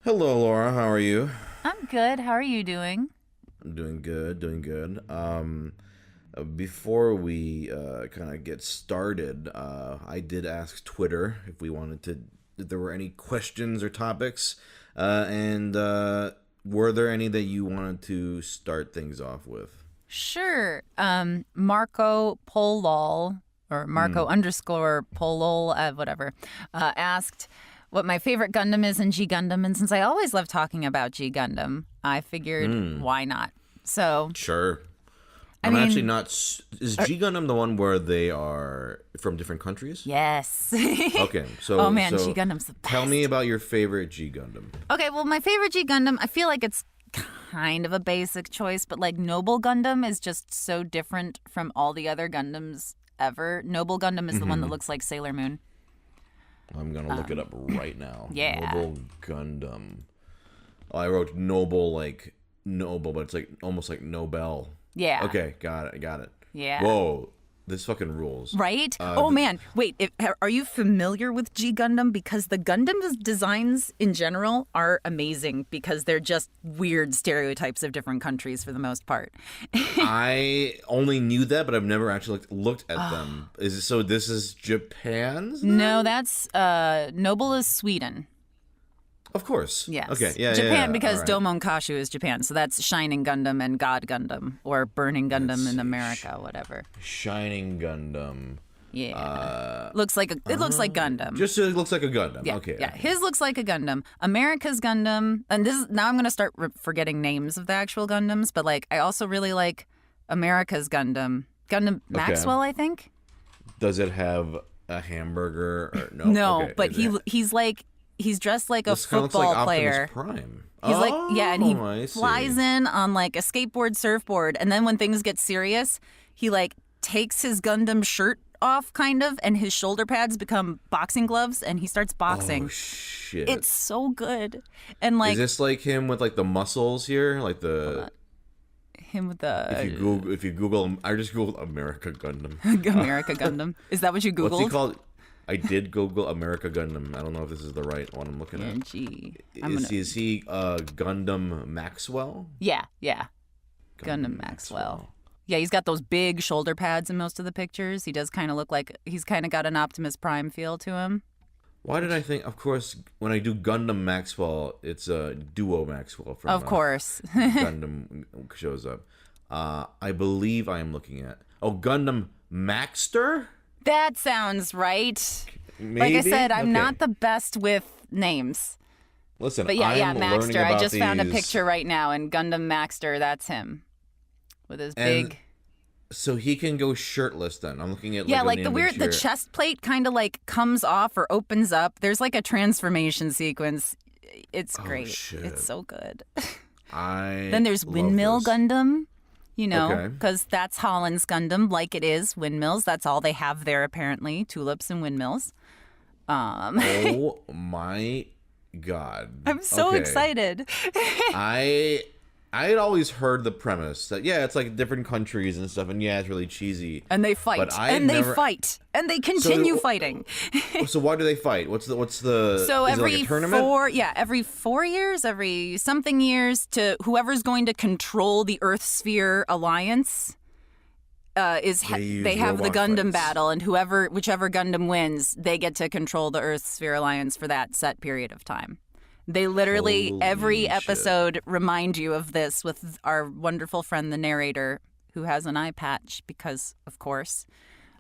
Hello, Laura. How are you? I'm good. How are you doing? I'm doing good, doing good. Before we kind of get started, I did ask Twitter if we wanted to, if there were any questions or topics, and were there any that you wanted to start things off with? Sure. Marco Polol or Marco underscore Polol, whatever, asked what my favorite Gundam is in G Gundam, and since I always love talking about G Gundam, I figured why not. So, Sure. I I'm actually mean, not. Is G Gundam the one where they are from different countries? yes. Okay, Oh man, G so Gundam's the best. tell me about your favorite G Gundam. Okay, well, my favorite G Gundam, I feel like it's kind of a basic choice, but like Noble Gundam is just so different from all the other Gundams ever. Noble Gundam is the one that looks like Sailor Moon. I'm gonna look it up right now. yeah. Noble Gundam. Oh, I wrote noble like noble, but it's like almost like Nobel. Yeah. Okay, got it, got it. Yeah. Whoa, this fucking rules. Right? Oh man, wait, are you familiar with G Gundam? Because the Gundam designs in general are amazing because they're just weird stereotypes of different countries for the most part. I only knew that, but I've never actually looked at them. Is it, so? This is Japan's? Then? No, that's Noble is Sweden. Of course. Yes. Okay. Yeah. Japan yeah. because All right. Domon Kashu is Japan, so that's Shining Gundam and God Gundam or Burning Gundam in America, whatever. Shining Gundam. Yeah. Looks like it looks like Gundam. Just it looks like a Gundam. Yeah, Okay. yeah. His looks like a Gundam. America's Gundam, and this is, now I'm gonna start forgetting names of the actual Gundams, but like I also really like America's Gundam, Gundam Maxwell, I think. Does it have a hamburger or no? No, Okay. but Is it- he's dressed like a this kinda looks football like player. Optimus Prime. He's like, yeah, and he I see. flies in on like a skateboard, surfboard, and then when things get serious, he like takes his Gundam shirt off, kind of, and his shoulder pads become boxing gloves, and he starts boxing. Oh shit! It's so good, and like Is this like him with like the muscles here, like the? him with the If you Google, I just googled America Gundam. America Gundam. Is that what you googled? What's he called? I did Google America Gundam. I don't know if this is the right one I'm looking at. Gee, Is he Gundam Maxwell? yeah. Gundam Maxwell. Yeah, he's got those big shoulder pads in most of the pictures. He does kind of look like he's kind of got an Optimus Prime feel to him. Why did I think? Of course, when I do Gundam Maxwell, it's a Duo Maxwell from Of course. Gundam shows up. I believe I am looking at Gundam Maxter. That sounds right. Maybe? Like I said, I'm Okay. not the best with names. Listen, But yeah, I'm learning Maxter. I about just found a these- picture right now, and Gundam Maxter, that's him. With his And big... So he can go shirtless then. I'm looking at Yeah, like like an the image weird, the here. chest plate kind of like comes off or opens up. There's like a transformation sequence. It's great. shit. It's so good. I Then there's love Windmill this. Gundam, you know, Okay. because that's Holland's Gundam, like it is windmills. That's all they have there, apparently, tulips and windmills. Oh my god! I'm so Okay. excited. I had always heard the premise that it's like different countries and stuff, and it's really cheesy. And they fight, But I and never- they fight, and they continue So- fighting. So why do they fight? What's the So is it like every a tournament? every 4 years, every something years, to whoever's going to control the Earth Sphere Alliance use they have the robot Gundam fights. battle, and whichever Gundam wins, they get to control the Earth Sphere Alliance for that set period of time. They literally Holy every shit. episode remind you of this with our wonderful friend the narrator who has an eye patch because of course.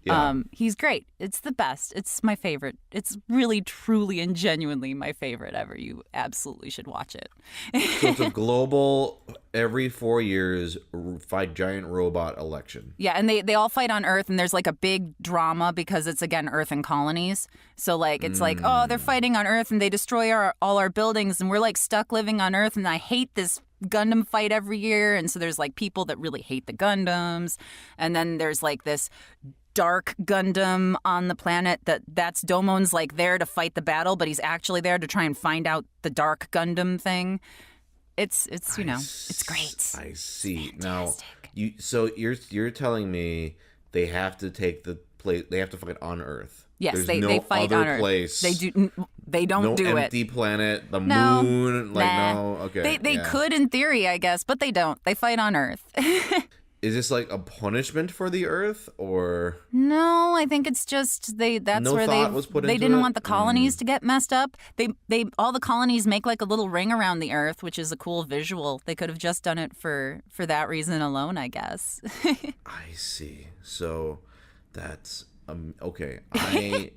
Yeah. He's great. It's the best. It's my favorite. It's really, truly, and genuinely my favorite ever. You absolutely should watch it. So it's a global every 4 years fight giant robot election. Yeah, and they all fight on Earth, and there's like a big drama because it's again Earth and colonies. So like it's like, oh, they're fighting on Earth and they destroy all our buildings, and we're like stuck living on Earth, and I hate this Gundam fight every year. And so there's like people that really hate the Gundams, and then there's like this dark Gundam on the planet that's Domon's like there to fight the battle, but he's actually there to try and find out the dark Gundam thing. It's it's great. I see. It's Now, fantastic. you're telling me they have to take the place. They have to fight on Earth. Yes, There's they fight other on Earth. place. They don't no do it. empty planet, the No, moon, like nah. no. Okay, They yeah. could in theory, I guess, but they don't. They fight on Earth. Is this like a punishment for the Earth, or No, I think it's just that's No where thought was put they into didn't it? want the colonies to get messed up. They all the colonies make like a little ring around the Earth, which is a cool visual. They could have just done it for that reason alone, I guess. I see. So that's okay. I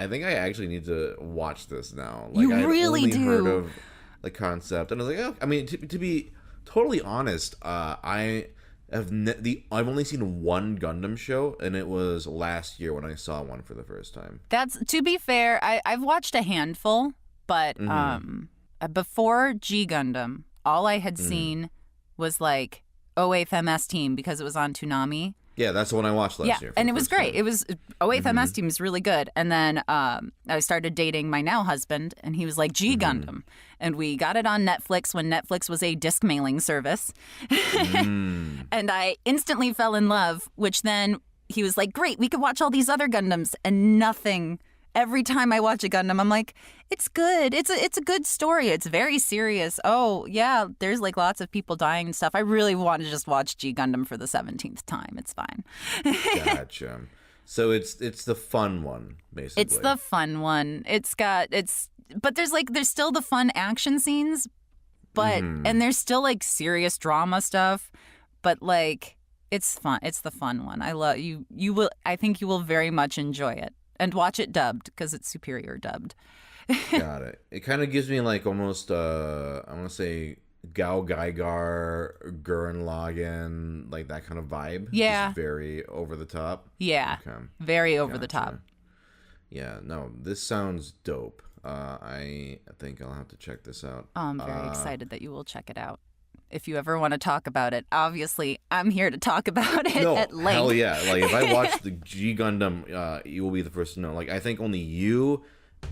think I actually need to watch this now. Like, You I've really only do. heard of the concept, and I was like, oh, I mean, to be totally honest, I've only seen one Gundam show, and it was last year when I saw one for the first time. That's to be fair. I've watched a handful, but before G Gundam, all I had seen was like 08th MS Team because it was on Toonami. Yeah, that's the one I watched last year. And it was great. It was 08th MS Team is really good. And then I started dating my now husband, and he was like, G Gundam. And we got it on Netflix when Netflix was a disc mailing service. And I instantly fell in love, which then he was like, great, we could watch all these other Gundams. And nothing. Every time I watch a Gundam, I'm like, it's good. It's a good story. It's very serious. Oh, yeah, there's like lots of people dying and stuff. I really want to just watch G Gundam for the 17th time. It's fine. Gotcha. So it's the fun one, basically. It's the fun one. But there's still the fun action scenes, but and there's still like serious drama stuff, but like it's fun. It's the fun one. I love you. I think you will very much enjoy it. And watch it dubbed, because it's superior dubbed. Got it. It kind of gives me like almost, I want to say, Gao Gaigar, Gurren Lagann, like that kind of vibe. Yeah. Just very over the top. Yeah. Okay. Very over the top. Gotcha. Yeah, no, this sounds dope. I think I'll have to check this out. Oh, I'm very excited that you will check it out. If you ever want to talk about it, obviously, I'm here to talk about it at length. Hell yeah. Like, if I watch the G Gundam, you will be the first to know. Like, I think only you...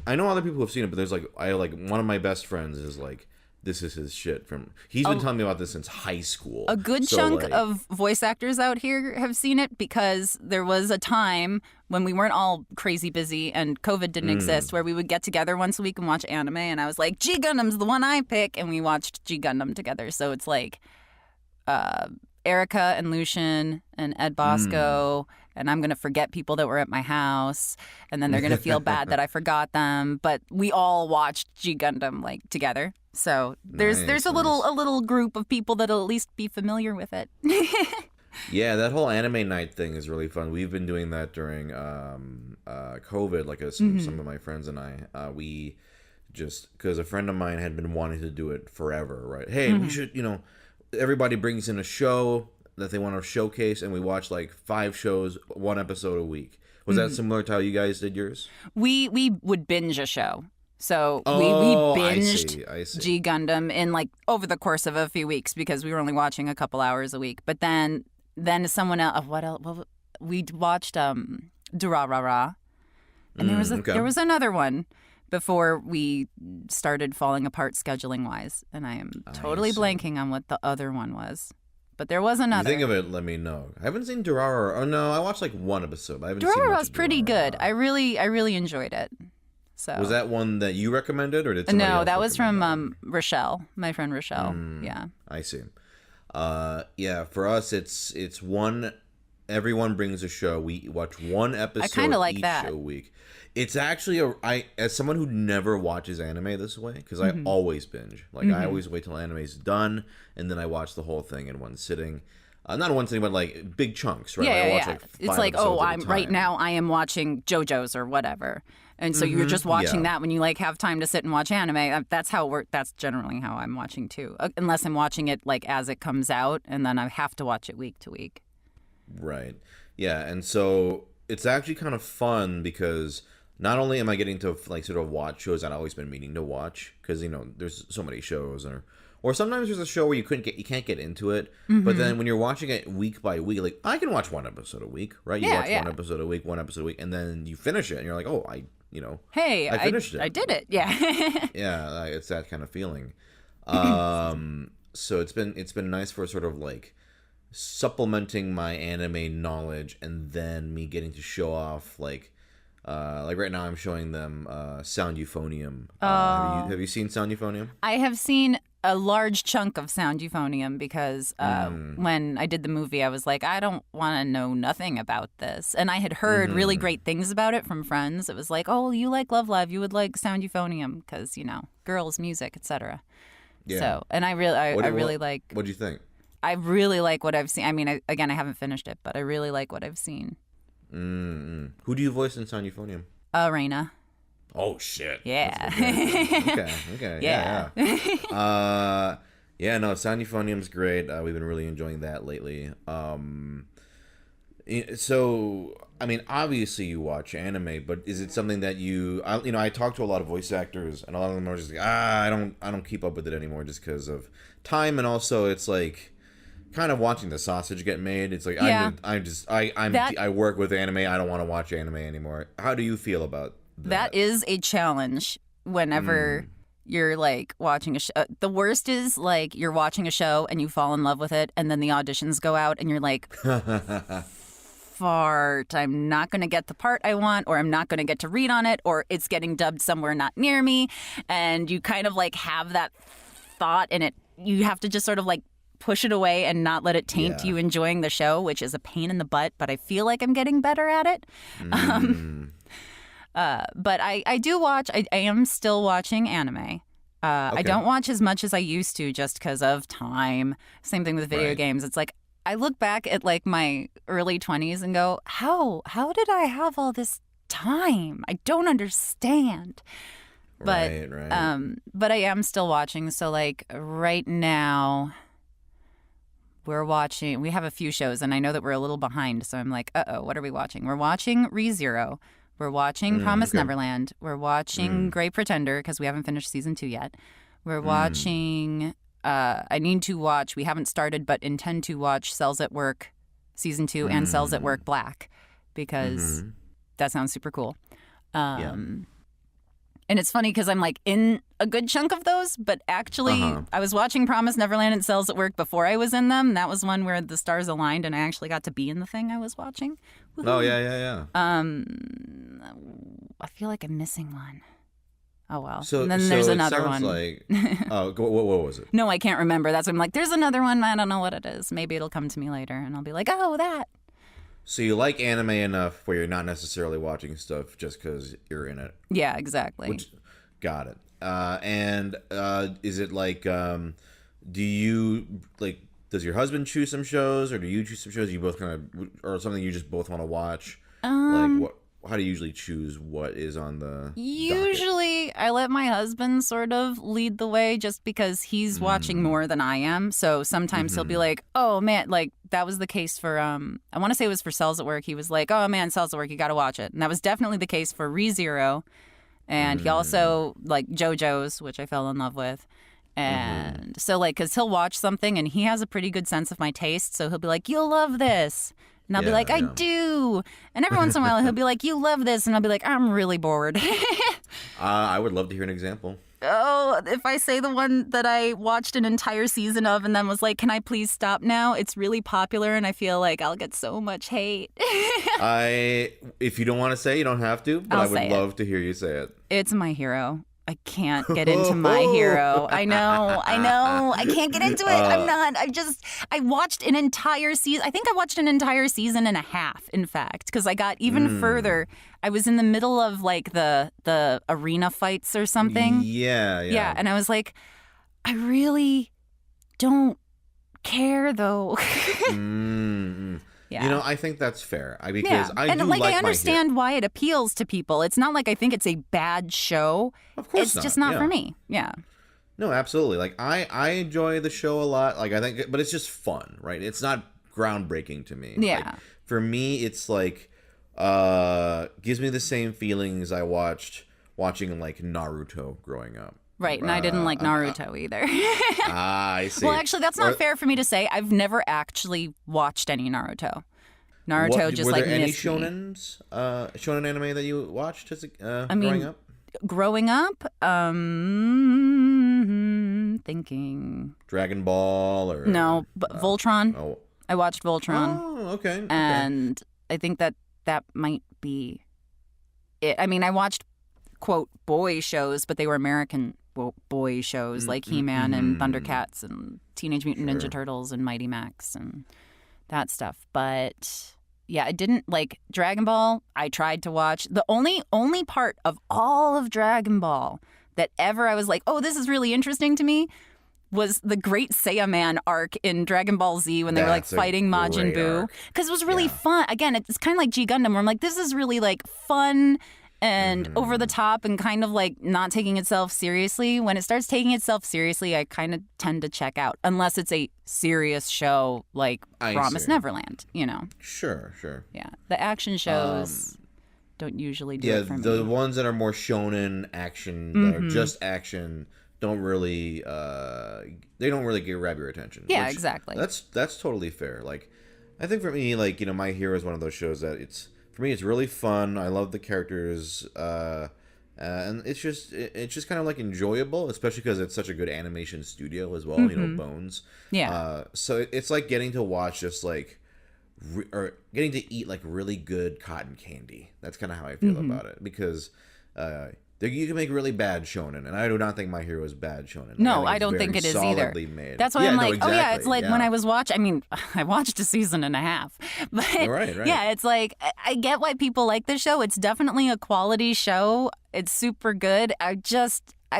I know other people who have seen it, but there's, like... one of my best friends is, like... This is his shit from... He's been telling me about this since high school. A good chunk of voice actors out here have seen it because there was a time when we weren't all crazy busy and COVID didn't exist where we would get together once a week and watch anime, and I was like, G Gundam's the one I pick, and we watched G Gundam together. So it's like Erica and Lucian and Ed Bosco, and I'm going to forget people that were at my house, and then they're going to feel bad that I forgot them, but we all watched G Gundam like together. So there's a little group of people that'll at least be familiar with it. Yeah, that whole anime night thing is really fun. We've been doing that during COVID, like some of my friends and I. We just, because a friend of mine had been wanting to do it forever, right? Hey, we should, everybody brings in a show that they want to showcase, and we watch like 5 shows, 1 episode a week. Was that similar to how you guys did yours? We would binge a show. So we binged I see. G Gundam in like over the course of a few weeks because we were only watching a couple hours a week. But then someone else, what else? Well, we watched Durarara, and there was another one before we started falling apart scheduling wise, and I am totally blanking on what the other one was. But there was another. If you think of it, let me know. I haven't seen Durarara. Oh no, I watched like 1 episode. I haven't seen Durarara's pretty good. I really enjoyed it. So. Was that one that you recommended, or did somebody else that was from recommend Rochelle, my friend Rochelle. Yeah. I see. Yeah, for us, it's one. Everyone brings a show. We watch 1 episode. I kind of like each that. A week. It's actually as someone who never watches anime this way, because I always binge. Like I always wait till anime's done, and then I watch the whole thing in one sitting. Not in one sitting, but like big chunks, right? Yeah, I watch, yeah. like, 5 it's like, episodes at a right time. now I am watching JoJo's or whatever. And so you're just watching that when you like have time to sit and watch anime. That's generally how I'm watching too. Unless I'm watching it like as it comes out, and then I have to watch it week to week. Right. Yeah, and so it's actually kind of fun because not only am I getting to like sort of watch shows I've always been meaning to watch, because there's so many shows, or sometimes there's a show where you can't get into it, but then when you're watching it week by week, like I can watch 1 episode a week, right? You watch 1 episode a week, 1 episode a week, and then you finish it, and you're like, oh, I finished it. I did it. Yeah. Yeah, it's that kind of feeling. So it's been nice for sort of like supplementing my anime knowledge, and then me getting to show off like Like right now, I'm showing them Sound Euphonium. Oh. Have you seen Sound Euphonium? I have seen a large chunk of Sound Euphonium because when I did the movie, I was like, I don't want to know nothing about this. And I had heard really great things about it from friends. It was like, oh, you like Love Live, you would like Sound Euphonium because, girls, music, etc. Yeah. So, and I really like. What'd you think? I really like what I've seen. I mean, I haven't finished it, but I really like what I've seen. Who do you voice in Sound Euphonium? Raina. Oh shit! Yeah. Okay. Yeah. No, Sound Euphonium's great. We've been really enjoying that lately. So, I mean, obviously you watch anime, but is it something that I talk to a lot of voice actors, and a lot of them are just like, I don't keep up with it anymore just because of time, and also it's like kind of watching the sausage get made. It's like I work with anime. I don't want to watch anime anymore. How do you feel about that? That is a challenge whenever you're like watching a show. The worst is like you're watching a show and you fall in love with it, and then the auditions go out and you're like, fart, I'm not going to get the part I want, or I'm not going to get to read on it, or it's getting dubbed somewhere not near me. And you kind of like have that thought, and you have to just sort of like push it away and not let it taint you enjoying the show, which is a pain in the butt, but I feel like I'm getting better at it. But I do watch, I am still watching anime. Okay. I don't watch as much as I used to just because of time. Same thing with video games. It's like, I look back at like my early 20s and go, how did I have all this time? I don't understand. But, but I am still watching. So like right now, we have a few shows, and I know that we're a little behind, so I'm like, what are we watching? We're watching ReZero. We're watching Promised Neverland. We're watching Great Pretender, because we haven't finished season 2 yet. We're watching, we haven't started, but intend to watch Cells at Work season 2 and Cells at Work Black, because that sounds super cool. And it's funny because I'm like in a good chunk of those, but actually I was watching Promised Neverland and Cells at Work before I was in them. That was one where the stars aligned and I actually got to be in the thing I was watching. Woo-hoo. Oh, yeah. I feel like I'm missing one. Oh, well. So, and then there's another one. Like, what was it? No, I can't remember. That's what I'm like, there's another one. I don't know what it is. Maybe it'll come to me later and I'll be like, oh, that. So you like anime enough where you're not necessarily watching stuff just because you're in it. Yeah, exactly. Got it. And is it like, do you like? Does your husband choose some shows, or do you choose some shows? You both kind of, or something you just both want to watch? Like what? How do you usually choose what is on the Usually, docket? I let my husband sort of lead the way just because he's watching more than I am. So sometimes he'll be like, oh, man, like that was the case for, I want to say it was for Cells at Work. He was like, oh, man, Cells at Work, you got to watch it. And that was definitely the case for ReZero. And he also, like, JoJo's, which I fell in love with. And so, like, because he'll watch something and he has a pretty good sense of my taste. So he'll be like, you'll love this. And I'll be like, I do. And every once in a while, he'll be like, you love this. And I'll be like, I'm really bored. I would love to hear an example. Oh, if I say the one that I watched an entire season of and then was like, can I please stop now? It's really popular and I feel like I'll get so much hate. If you don't want to say, you don't have to, but I would love to hear you say it. It's My Hero. I can't get into My Hero. I know. I can't get into it. I watched an entire season. I think I watched an entire season and a half, in fact, because I got even further. I was in the middle of like the arena fights or something. Yeah. And I was like, I really don't care though. Yeah. You know, I think that's fair. Because I do I understand why it appeals to people. It's not like I think it's a bad show. Of course it's not. just not for me. Yeah. No, absolutely. Like I enjoy the show a lot. Like I think, but it's just fun, right? It's not groundbreaking to me. Yeah. Like, for me, it's like gives me the same feelings I watching like Naruto growing up. Right, and I didn't like Naruto either. I see. Well, actually, that's not fair for me to say. I've never actually watched any Naruto. Just were like there any missed me. shonen anime that you watched as growing up? Growing up, thinking Dragon Ball or no, but Voltron. Oh, I watched Voltron. Oh, okay. And I think that might be it. I mean, I watched, quote, boy shows, but they were American boy shows like He-Man and Thundercats and Teenage Mutant Ninja Turtles and Mighty Max and that stuff. But yeah, I didn't like Dragon Ball. I tried to watch. The only part of all of Dragon Ball that ever I was like, oh, this is really interesting to me was the Great Saiyaman arc in Dragon Ball Z when they were like fighting Majin Buu. Because it was really fun. Again, it's kind of like G Gundam where I'm like, this is really like fun and over the top and kind of like not taking itself seriously. When it starts taking itself seriously, I kind of tend to check out unless it's a serious show like Promised Neverland, you know. Sure. Yeah. The action shows don't usually do it for me. The ones that are more shonen action, that are just action, don't really they don't really grab your attention. Yeah, exactly. That's totally fair. Like I think for me, like, you know, My Hero is one of those shows that for me, it's really fun. I love the characters, and it's just kind of like enjoyable, especially because it's such a good animation studio as well. You know, Bones. Yeah. So it's like getting to watch just like, or getting to eat like really good cotton candy. That's kind of how I feel about it because you can make really bad shonen, and I do not think My Hero is bad shonen. No, I don't think it is either. Made. That's why I'm like, exactly. Oh yeah, it's like when I was watching. I mean, I watched a season and a half, but right. Yeah, it's like I get why people like the show. It's definitely a quality show. It's super good. I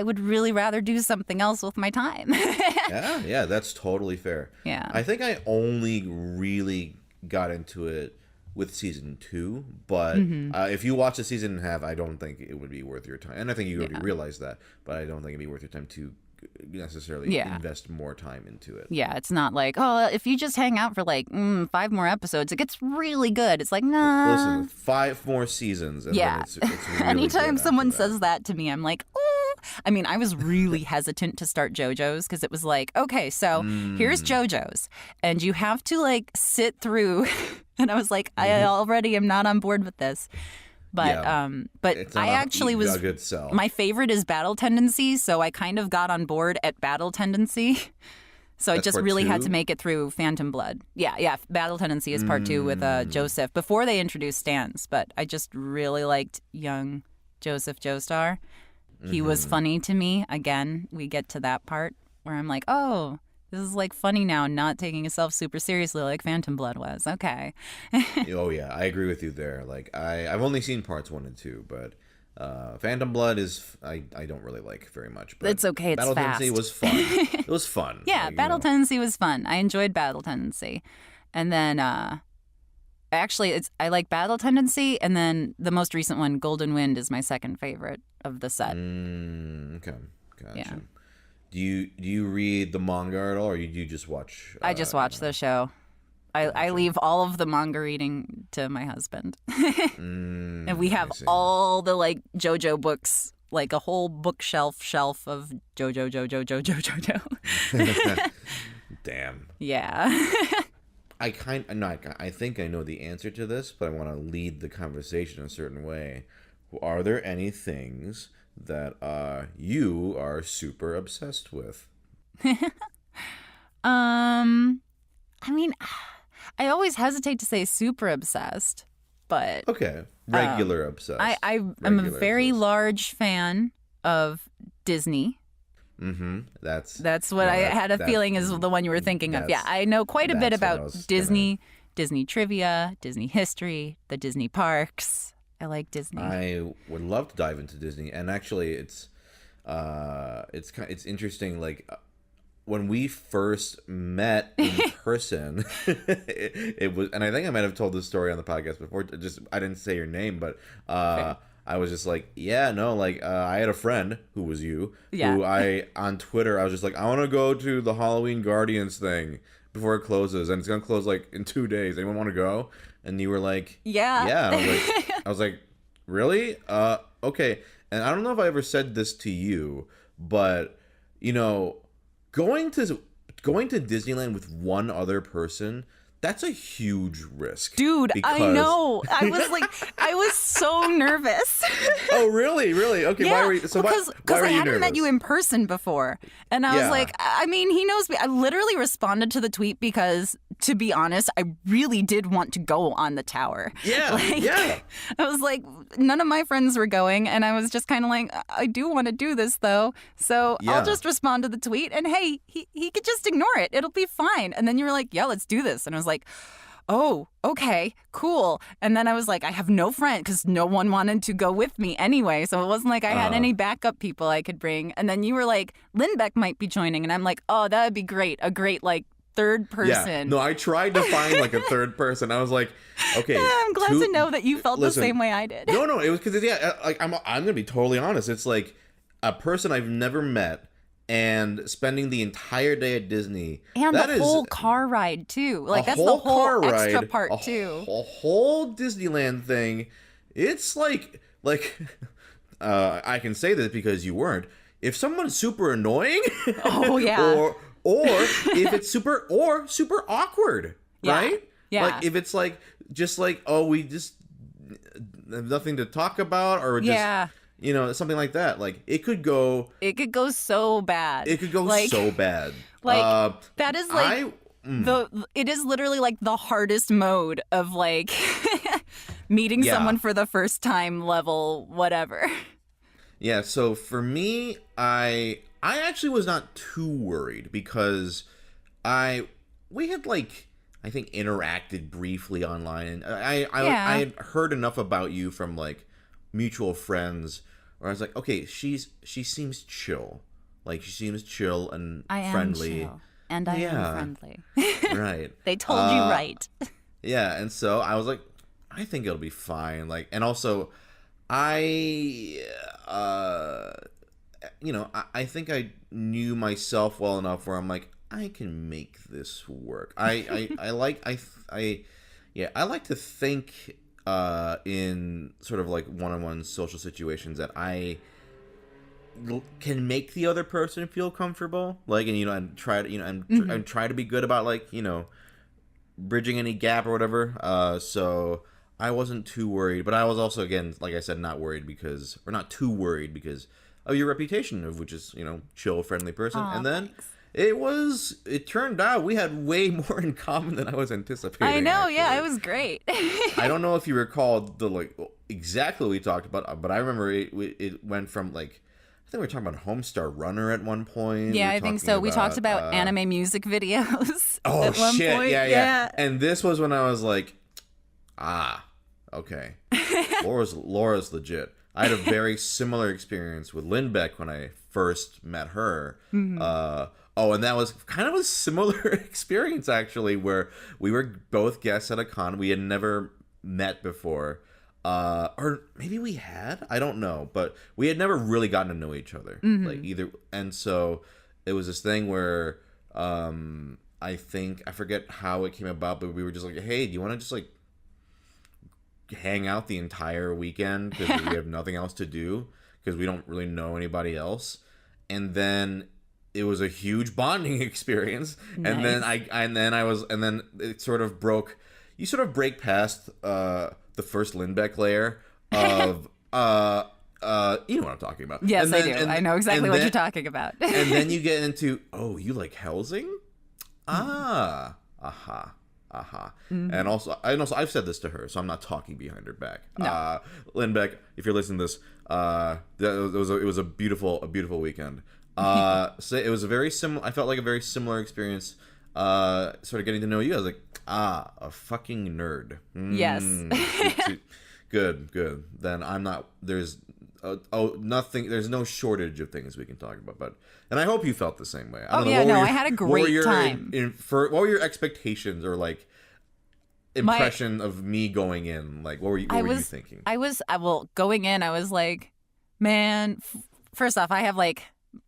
would really rather do something else with my time. yeah, that's totally fair. Yeah, I think I only really got into it with season 2, but if you watch a season and a half, I don't think it would be worth your time. And I think you already realize that, but I don't think it'd be worth your time to necessarily invest more time into it. Yeah, it's not like, oh, if you just hang out for like 5 more episodes, it gets really good. It's like, nah. Listen, 5 more seasons. And then it's really anytime someone that. says that to me, I'm like, oh. I mean, I was really hesitant to start JoJo's because it was like, okay, so here's JoJo's, and you have to like sit through. And I was like, I already am not on board with this. But I actually was. A good sell. My favorite is Battle Tendency, so I kind of got on board at Battle Tendency. So I just really had to make it through Phantom Blood. Yeah. Battle Tendency is part 2 with Joseph before they introduced Stans. But I just really liked young Joseph Joestar. He was funny to me. Again, we get to that part where I'm like, oh, this is like funny now, not taking itself super seriously like Phantom Blood was. Okay. Oh yeah, I agree with you there. Like I've only seen parts 1 and 2, but Phantom Blood is I don't really like very much. But it's okay. It's Battle fast. Tendency was fun. It was fun. Yeah, like, Battle Tendency was fun. I enjoyed Battle Tendency, and then actually I like Battle Tendency, and then the most recent one, Golden Wind, is my second favorite of the set. Okay, gotcha. Yeah. Do you read the manga at all, or do you just watch? I just watch the show. I leave all of the manga reading to my husband, and we have all the like JoJo books, like a whole bookshelf of JoJo. Damn. Yeah. I think I know the answer to this, but I want to lead the conversation a certain way. Are there any things that you are super obsessed with? I mean, I always hesitate to say super obsessed, but okay, regular obsessed. I'm a very large fan of Disney. That's what I had a feeling is the one you were thinking of. Yeah, I know quite a bit about Disney, Disney trivia, Disney history, the Disney parks. I like Disney. I would love to dive into Disney, and actually, it's interesting. Like when we first met in person, it was, and I think I might have told this story on the podcast before. I didn't say your name, but I was just like, I had a friend who was you, who on Twitter, I was just like, I want to go to the Halloween Guardians thing before it closes, and it's gonna close like in 2 days. Anyone want to go? And you were like, yeah. I was like, really? Okay. And I don't know if I ever said this to you, but you know, going to Disneyland with one other person, that's a huge risk. Dude, I know. I was so nervous. Oh, really? Really? Okay, yeah, why were you because I hadn't met you in person before. And I was like, I mean, he knows me. I literally responded to the tweet because to be honest, I really did want to go on the tower. Yeah, Like, yeah. I was like, none of my friends were going, and I was just kind of like, I do want to do this though, so Yeah. I'll just respond to the tweet, and hey, he could just ignore it. It'll be fine. And then you were like, yeah, let's do this. And I was like, oh, okay, cool. And then I was like, I have no friend because no one wanted to go with me anyway. So it wasn't like I had any backup people I could bring. And then you were like, Lindbeck might be joining. And I'm like, oh, that would be great. A great, like, third person. Yeah. No, I tried to find like a third person. I was like, okay. I'm glad to know that you felt the same way I did. No, it was because, yeah, like, I'm going to be totally honest. It's like a person I've never met and spending the entire day at Disney. And the whole car ride, too. Like, that's the whole extra part, too. A whole Disneyland thing. It's like I can say this because you weren't. If someone's super annoying, oh yeah, or if it's super awkward, yeah. right? Yeah. Like if it's like just like, oh, we just have nothing to talk about, or just yeah. You know, something like that. Like it could go so bad. It could go like, so bad. Like that is like it is literally like the hardest mode of like meeting someone for the first time level whatever. Yeah, so for me, I actually was not too worried because we had like I think interacted briefly online, and I had heard enough about you from like mutual friends where I was like, okay, she seems chill, like she seems chill and friendly. Am chill. And I am friendly. Right. They told you right. Yeah, and so I was like, I think it'll be fine. Like, and also, I think I knew myself well enough where I'm like, I can make this work. I like to think in sort of like one-on-one social situations that I can make the other person feel comfortable, like, and and try to and try to be good about like bridging any gap or whatever. So I wasn't too worried, but I was also, again, like I said, not too worried because of your reputation of which is chill, friendly person. And then thanks. It turned out we had way more in common than I was anticipating. I know, actually. yeah, it was great. I don't know if you recall exactly what we talked about, but I remember it went from like, I think we were talking about Homestar Runner at one point. Yeah, I think so. We talked about anime music videos oh, at one shit, point. Yeah. And this was when I was like, okay. Laura's legit. I had a very similar experience with Lindbeck when I first met her. Mm-hmm. And that was kind of a similar experience, actually, where we were both guests at a con. We had never met before. Or maybe we had. I don't know. But we had never really gotten to know each other. Mm-hmm. Like either. And so it was this thing where I forget how it came about, but we were just like, hey, do you want to just like hang out the entire weekend because we have nothing else to do because we don't really know anybody else? And then it was a huge bonding experience. Nice. And then it sort of broke. You sort of break past the first Lindbeck layer of you know what I'm talking about. Yes, I do. I know exactly what you're talking about. And then you get into, oh, you like Helsing? Mm-hmm. And also I've said this to her, so I'm not talking behind her back. No. Lindbeck, if you're listening to this, it was a beautiful weekend. So it was I felt like a very similar experience. Sort of getting to know you. I was like, a fucking nerd. Yes. Good. Then I'm not. There's nothing. There's no shortage of things we can talk about. And I hope you felt the same way. I had a great time. What were your expectations or like impression of me going in? Like, what were you thinking? Going in, I was like, man. First off, I have like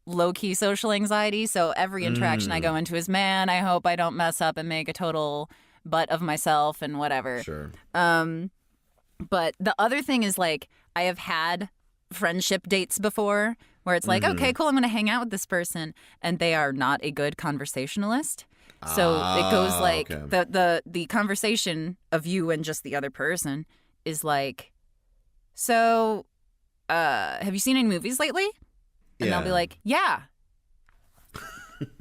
low-key social anxiety, so every interaction I go into is, man, I hope I don't mess up and make a total butt of myself and whatever. Sure. But the other thing is, like, I have had friendship dates before where it's like, okay, cool, I'm going to hang out with this person, and they are not a good conversationalist. So it goes like, okay. the conversation of you and just the other person is like, so have you seen any movies lately? And they'll be like, yeah.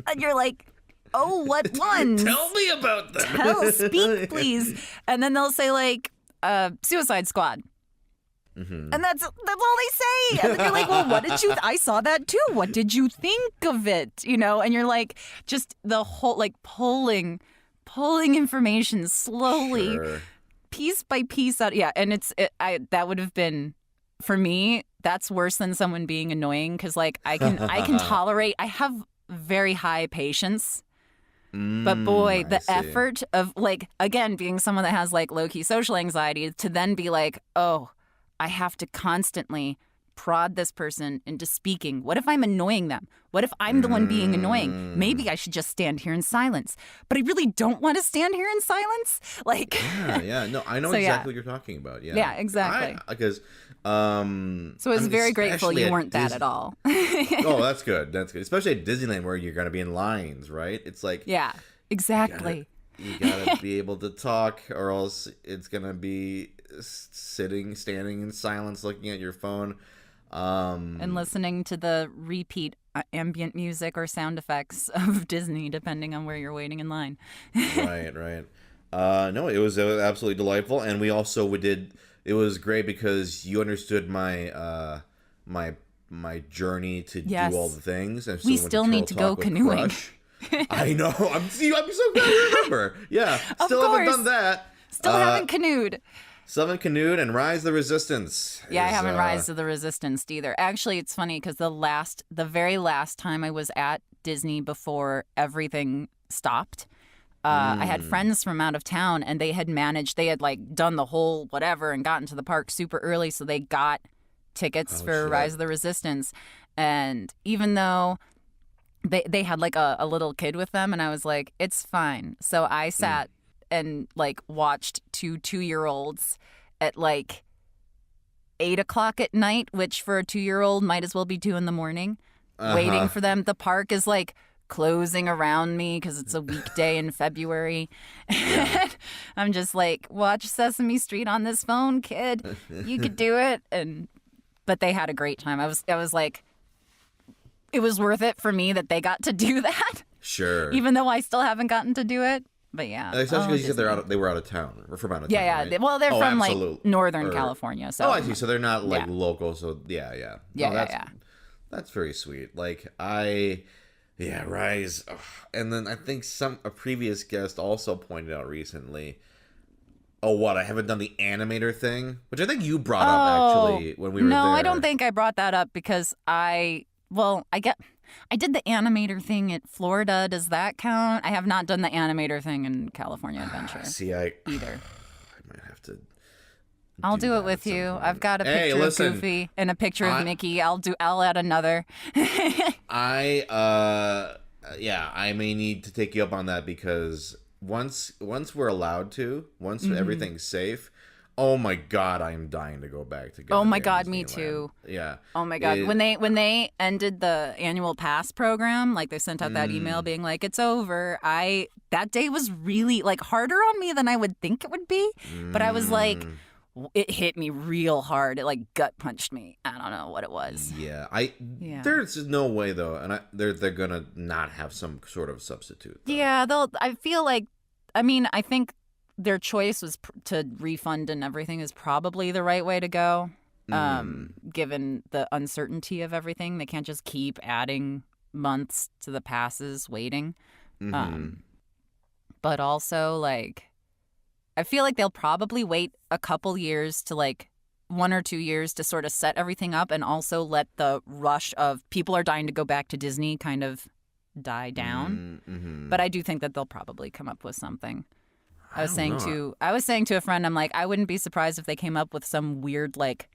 And you're like, oh, what ones? Tell me about them. Speak, please. And then they'll say, like, Suicide Squad. And that's all they say. And then you're like, well, what did you... I saw that too. What did you think of it? You know, and you're like, just the whole, like, pulling information slowly, piece by piece out. Yeah, and that would have been, for me, that's worse than someone being annoying, because, like, I can tolerate... I have very high patience. But boy, the effort of, like, again, being someone that has, like, low-key social anxiety, to then be like, oh... I have to constantly prod this person into speaking. What if I'm annoying them? What if I'm the one being annoying? Maybe I should just stand here in silence. But I really don't want to stand here in silence. Like, yeah. No, I know exactly what you're talking about. Yeah, yeah, exactly. Because, so I was very grateful you weren't that at all. Oh, that's good. That's good. Especially at Disneyland, where you're going to be in lines, right? It's like, yeah, exactly. You gotta be able to talk, or else it's gonna be standing in silence, looking at your phone, and listening to the repeat ambient music or sound effects of Disney, depending on where you're waiting in line. Right. No, it was absolutely delightful, and we did. It was great because you understood my my journey to do all the things, and so we still need to go canoeing. I know. I'm so glad you remember. Yeah. Still haven't done that. Still haven't canoed. Still haven't canoed, and Rise the Resistance. Yeah, I haven't Rise to the Resistance either. Actually, it's funny because the very last time I was at Disney before everything stopped, I had friends from out of town, and they had like done the whole whatever and gotten to the park super early, so they got tickets for Rise of the Resistance. And even though they had like a little kid with them, and I was like, it's fine. So I sat and like watched two 2-year-olds at like 8 o'clock at night, which for a 2-year-old might as well be 2 a.m, waiting for them. The park is like closing around me because it's a weekday in February. I'm just like, watch Sesame Street on this phone, kid. You could do it. But they had a great time. I was like, it was worth it for me that they got to do that. Sure. Even though I still haven't gotten to do it. But yeah. Especially because you said they were out of town. Or from out of town. Yeah. Right? Well, they're from like Northern California. So. Oh, I see. So they're not like local. So yeah. That's very sweet. Like Rise. Ugh. And then I think a previous guest also pointed out recently. Oh, what? I haven't done the animator thing, which I think you brought up actually when we were there. No, I don't think I brought that up because I did the animator thing at Florida. Does that count? I have not done the animator thing in California Adventure. Either. I might have to. I'll do it with you. I've got a picture of Goofy and a picture of Mickey. I'll add another. I may need to take you up on that because once we're allowed to, everything's safe. Oh my God, I am dying to go back to. Oh my God, me too. Yeah. Oh my God, when they ended the annual pass program, like they sent out that email being like it's over. That day was really like harder on me than I would think it would be, but I was like, it hit me real hard. It like gut punched me. I don't know what it was. Yeah, There's no way though, and they're gonna not have some sort of substitute. Though. Yeah, I feel like, I think their choice was to refund and everything is probably the right way to go, given the uncertainty of everything. They can't just keep adding months to the passes waiting. But also, like, I feel like they'll probably wait a couple years to, like, 1 or 2 years to sort of set everything up and also let the rush of people are dying to go back to Disney kind of die down. But I do think that they'll probably come up with something. I was saying to a friend, I'm like, I wouldn't be surprised if they came up with some weird like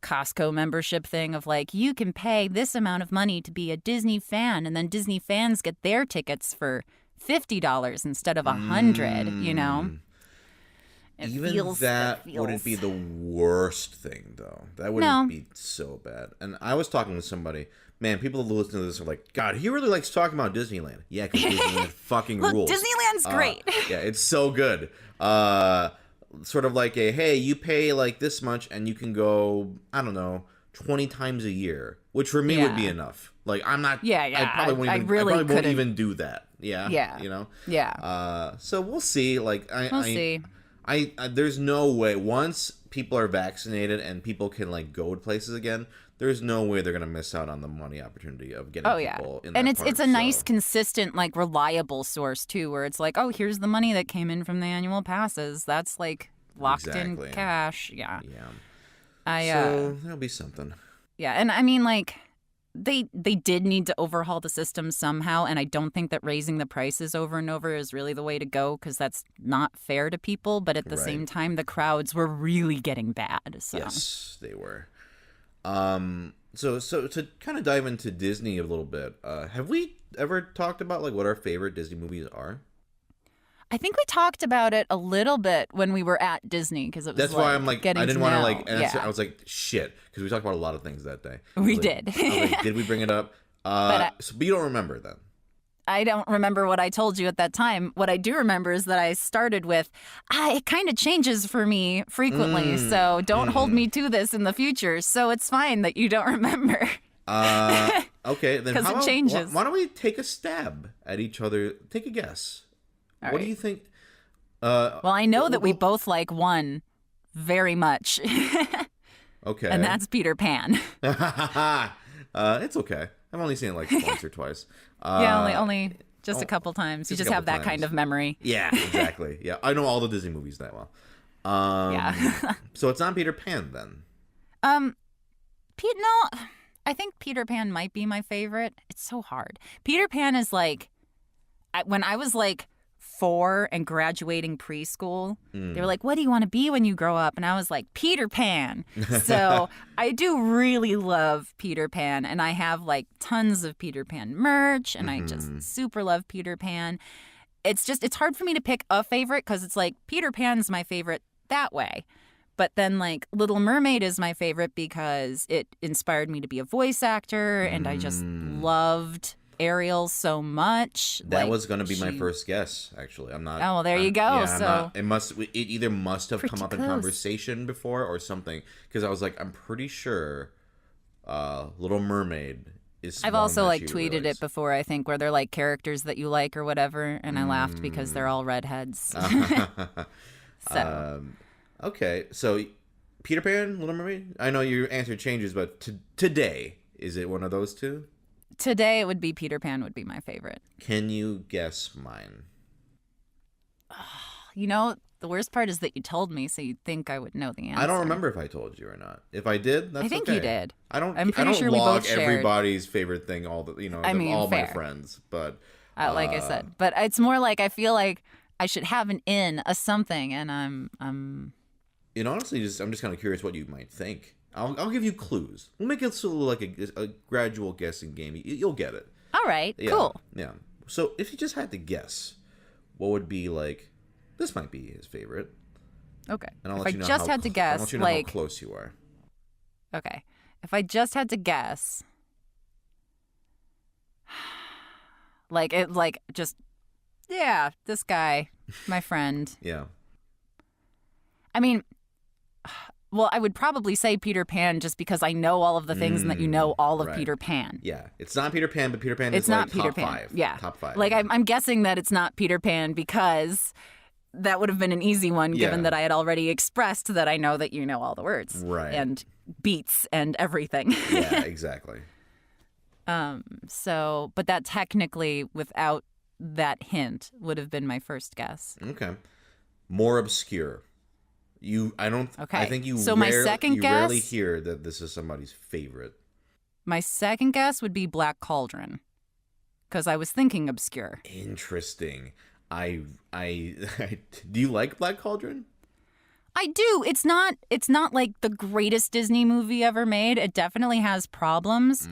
Costco membership thing of like, you can pay this amount of money to be a Disney fan, and then Disney fans get their tickets for $50 instead of $100. You know, that wouldn't be the worst thing though. That wouldn't be so bad. And I was talking to somebody. Man, people who listen to this are like, God, he really likes talking about Disneyland. Yeah, because Disneyland fucking rules. Disneyland's great. Yeah, it's so good. Sort of like hey, you pay like this much and you can go, I don't know, 20 times a year, which for me would be enough. Like, I'm not. Yeah. I probably won't even do that. Yeah. Yeah. You know? Yeah. So we'll see. Like, We'll see. I there's no way, once people are vaccinated and people can, like, go to places again, there's no way they're gonna miss out on the money opportunity of getting people in that And it's park, a nice, so. consistent, like, reliable source too, where it's like, oh, here's the money that came in from the annual passes. That's like locked Exactly. in cash. Yeah. Yeah. So that'll be something. Yeah, and I mean, like, they did need to overhaul the system somehow, and I don't think that raising the prices over and over is really the way to go, because that's not fair to people. But at the same time, the crowds were really getting bad. So. Yes, they were. So to kind of dive into Disney a little bit, have we ever talked about, like, what our favorite Disney movies are? I think we talked about it a little bit when we were at Disney, because it was That's why I'm like, I didn't want to, like, answer. Yeah. I was like, shit, because we talked about a lot of things that day. We Like, did. I was like, did we bring it up? But you don't remember then? I don't remember what I told you at that time. What I do remember is that I started with, it kind of changes for me frequently, so don't hold me to this in the future. So it's fine that you don't remember. Okay, then because it changes. Why don't we take a stab at each other? Take a guess. What do you think? Well, I know that we both like one very much. Okay. And that's Peter Pan. It's okay. I've only seen it like once or twice. Yeah, only just a couple times. You just have that kind of memory. Yeah, exactly. Yeah, I know all the Disney movies that well. Yeah. So it's not Peter Pan then. No, I think Peter Pan might be my favorite. It's so hard. Peter Pan is like, when I was like 4 and graduating preschool, they were like, what do you want to be when you grow up? And I was like, Peter Pan. So I do really love Peter Pan, and I have like tons of Peter Pan merch, and I just super love Peter Pan. It's hard for me to pick a favorite, because it's like Peter Pan's my favorite that way. But then, like, Little Mermaid is my favorite because it inspired me to be a voice actor, and I just loved Ariel so much. That was going to be my first guess, actually. I'm not. Oh, well, there you go. Yeah, it either must have come up in close. conversation before or something, because I was like, I'm pretty sure Little Mermaid is. I've one also that like she tweeted really it before, I think, where they're like characters that you like or whatever, and I laughed because they're all redheads. So. Okay, so Peter Pan, Little Mermaid. I know your answer changes, but today, is it one of those two? Today it would be Peter Pan would be my favorite. Can you guess mine? You know, the worst part is that you told me, so you'd think I would know the answer. I don't remember if I told you or not. If I did, that's okay. I think you did. I'm pretty sure we log both shared. everybody's favorite thing, all my fair. friends, but Like I said, but it's more like I feel like I should have a something, and I'm. And honestly, I'm just kind of curious what you might think. I'll give you clues. We'll make it sort of like a gradual guessing game. You'll get it. All right, Yeah, cool. Yeah. So if you just had to guess, what would be like? This might be his favorite. Okay. And I'll if let I you know just how had to guess, I want you to know like how close you are. Okay, if I just had to guess, this guy, my friend. Yeah. I mean, well, I would probably say Peter Pan just because I know all of the things and that you know all of right. Peter Pan. Yeah, it's not Peter Pan, but Peter Pan It's is not like Peter top Pan. 5. Yeah, top 5. Like I'm guessing that it's not Peter Pan because that would have been an easy one, given that I had already expressed that I know that you know all the words, right, and beats and everything. Yeah, exactly. So, but that technically, without that hint, would have been my first guess. Okay. More obscure. I think you. So my second guess. You rarely hear that this is somebody's favorite. My second guess would be Black Cauldron, because I was thinking obscure. Interesting. Do you like Black Cauldron? I do. It's not like the greatest Disney movie ever made. It definitely has problems,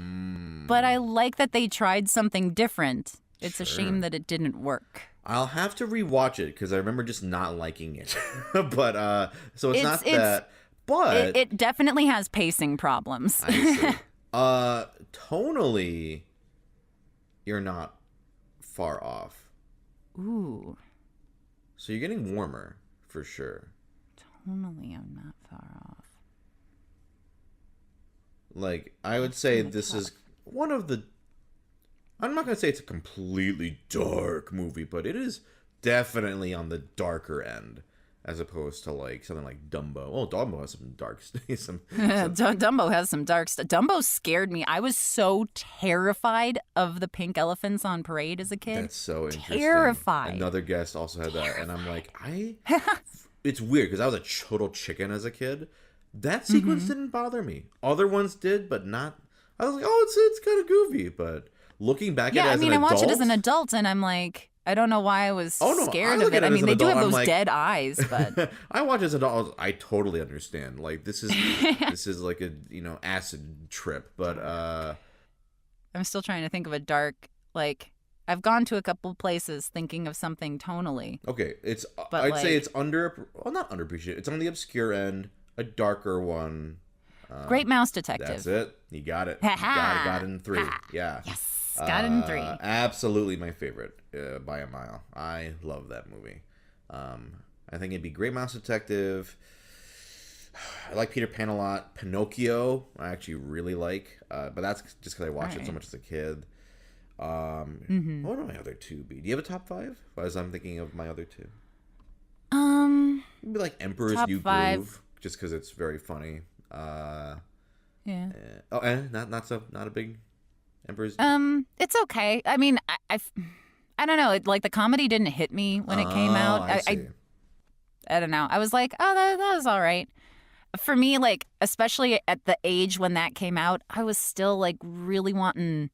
but I like that they tried something different. It's a shame that it didn't work. I'll have to rewatch it because I remember just not liking it. But so it's not that. But it definitely has pacing problems. I see. Tonally, you're not far off. Ooh. So you're getting warmer for sure. Tonally, I'm not far off. Like I would say, this is one of the. I'm not gonna say it's a completely dark movie, but it is definitely on the darker end, as opposed to like something like Dumbo. Oh, Dumbo has some dark Dumbo has some dark stuff. Dumbo scared me. I was so terrified of the pink elephants on parade as a kid. That's so interesting. Terrified. Another guest also had that, and I'm like, it's weird because I was a total chicken as a kid. That sequence didn't bother me. Other ones did, but not. I was like, oh, it's kind of goofy, but looking back at it as an adult... I watch it as an adult, and I'm like, I don't know why I was scared of it. I mean, they do have those dead eyes, but... I watch as an adult, I totally understand. Like, this is like a, acid trip, but... I'm still trying to think of a dark, like... I've gone to a couple places thinking of something tonally. Okay, I'd say it's not underappreciated. It's on the obscure end, a darker one. Great Mouse Detective. That's it. You got it. Got it in 3. Yeah. Yes. Got it in 3. Absolutely my favorite by a mile. I love that movie. I think it'd be Great Mouse Detective. I like Peter Pan a lot. Pinocchio, I actually really like. But that's just because I watched it so much as a kid. What would my other 2 be? Do you have a top 5? As I'm thinking of my other 2. Maybe like Emperor's New Groove, just because it's very funny. Yeah. Not a big Emperor's. It's okay. I mean, I don't know. Like the comedy didn't hit me when it came out. I don't know. I was like, oh, that was all right. For me, like especially at the age when that came out, I was still like really wanting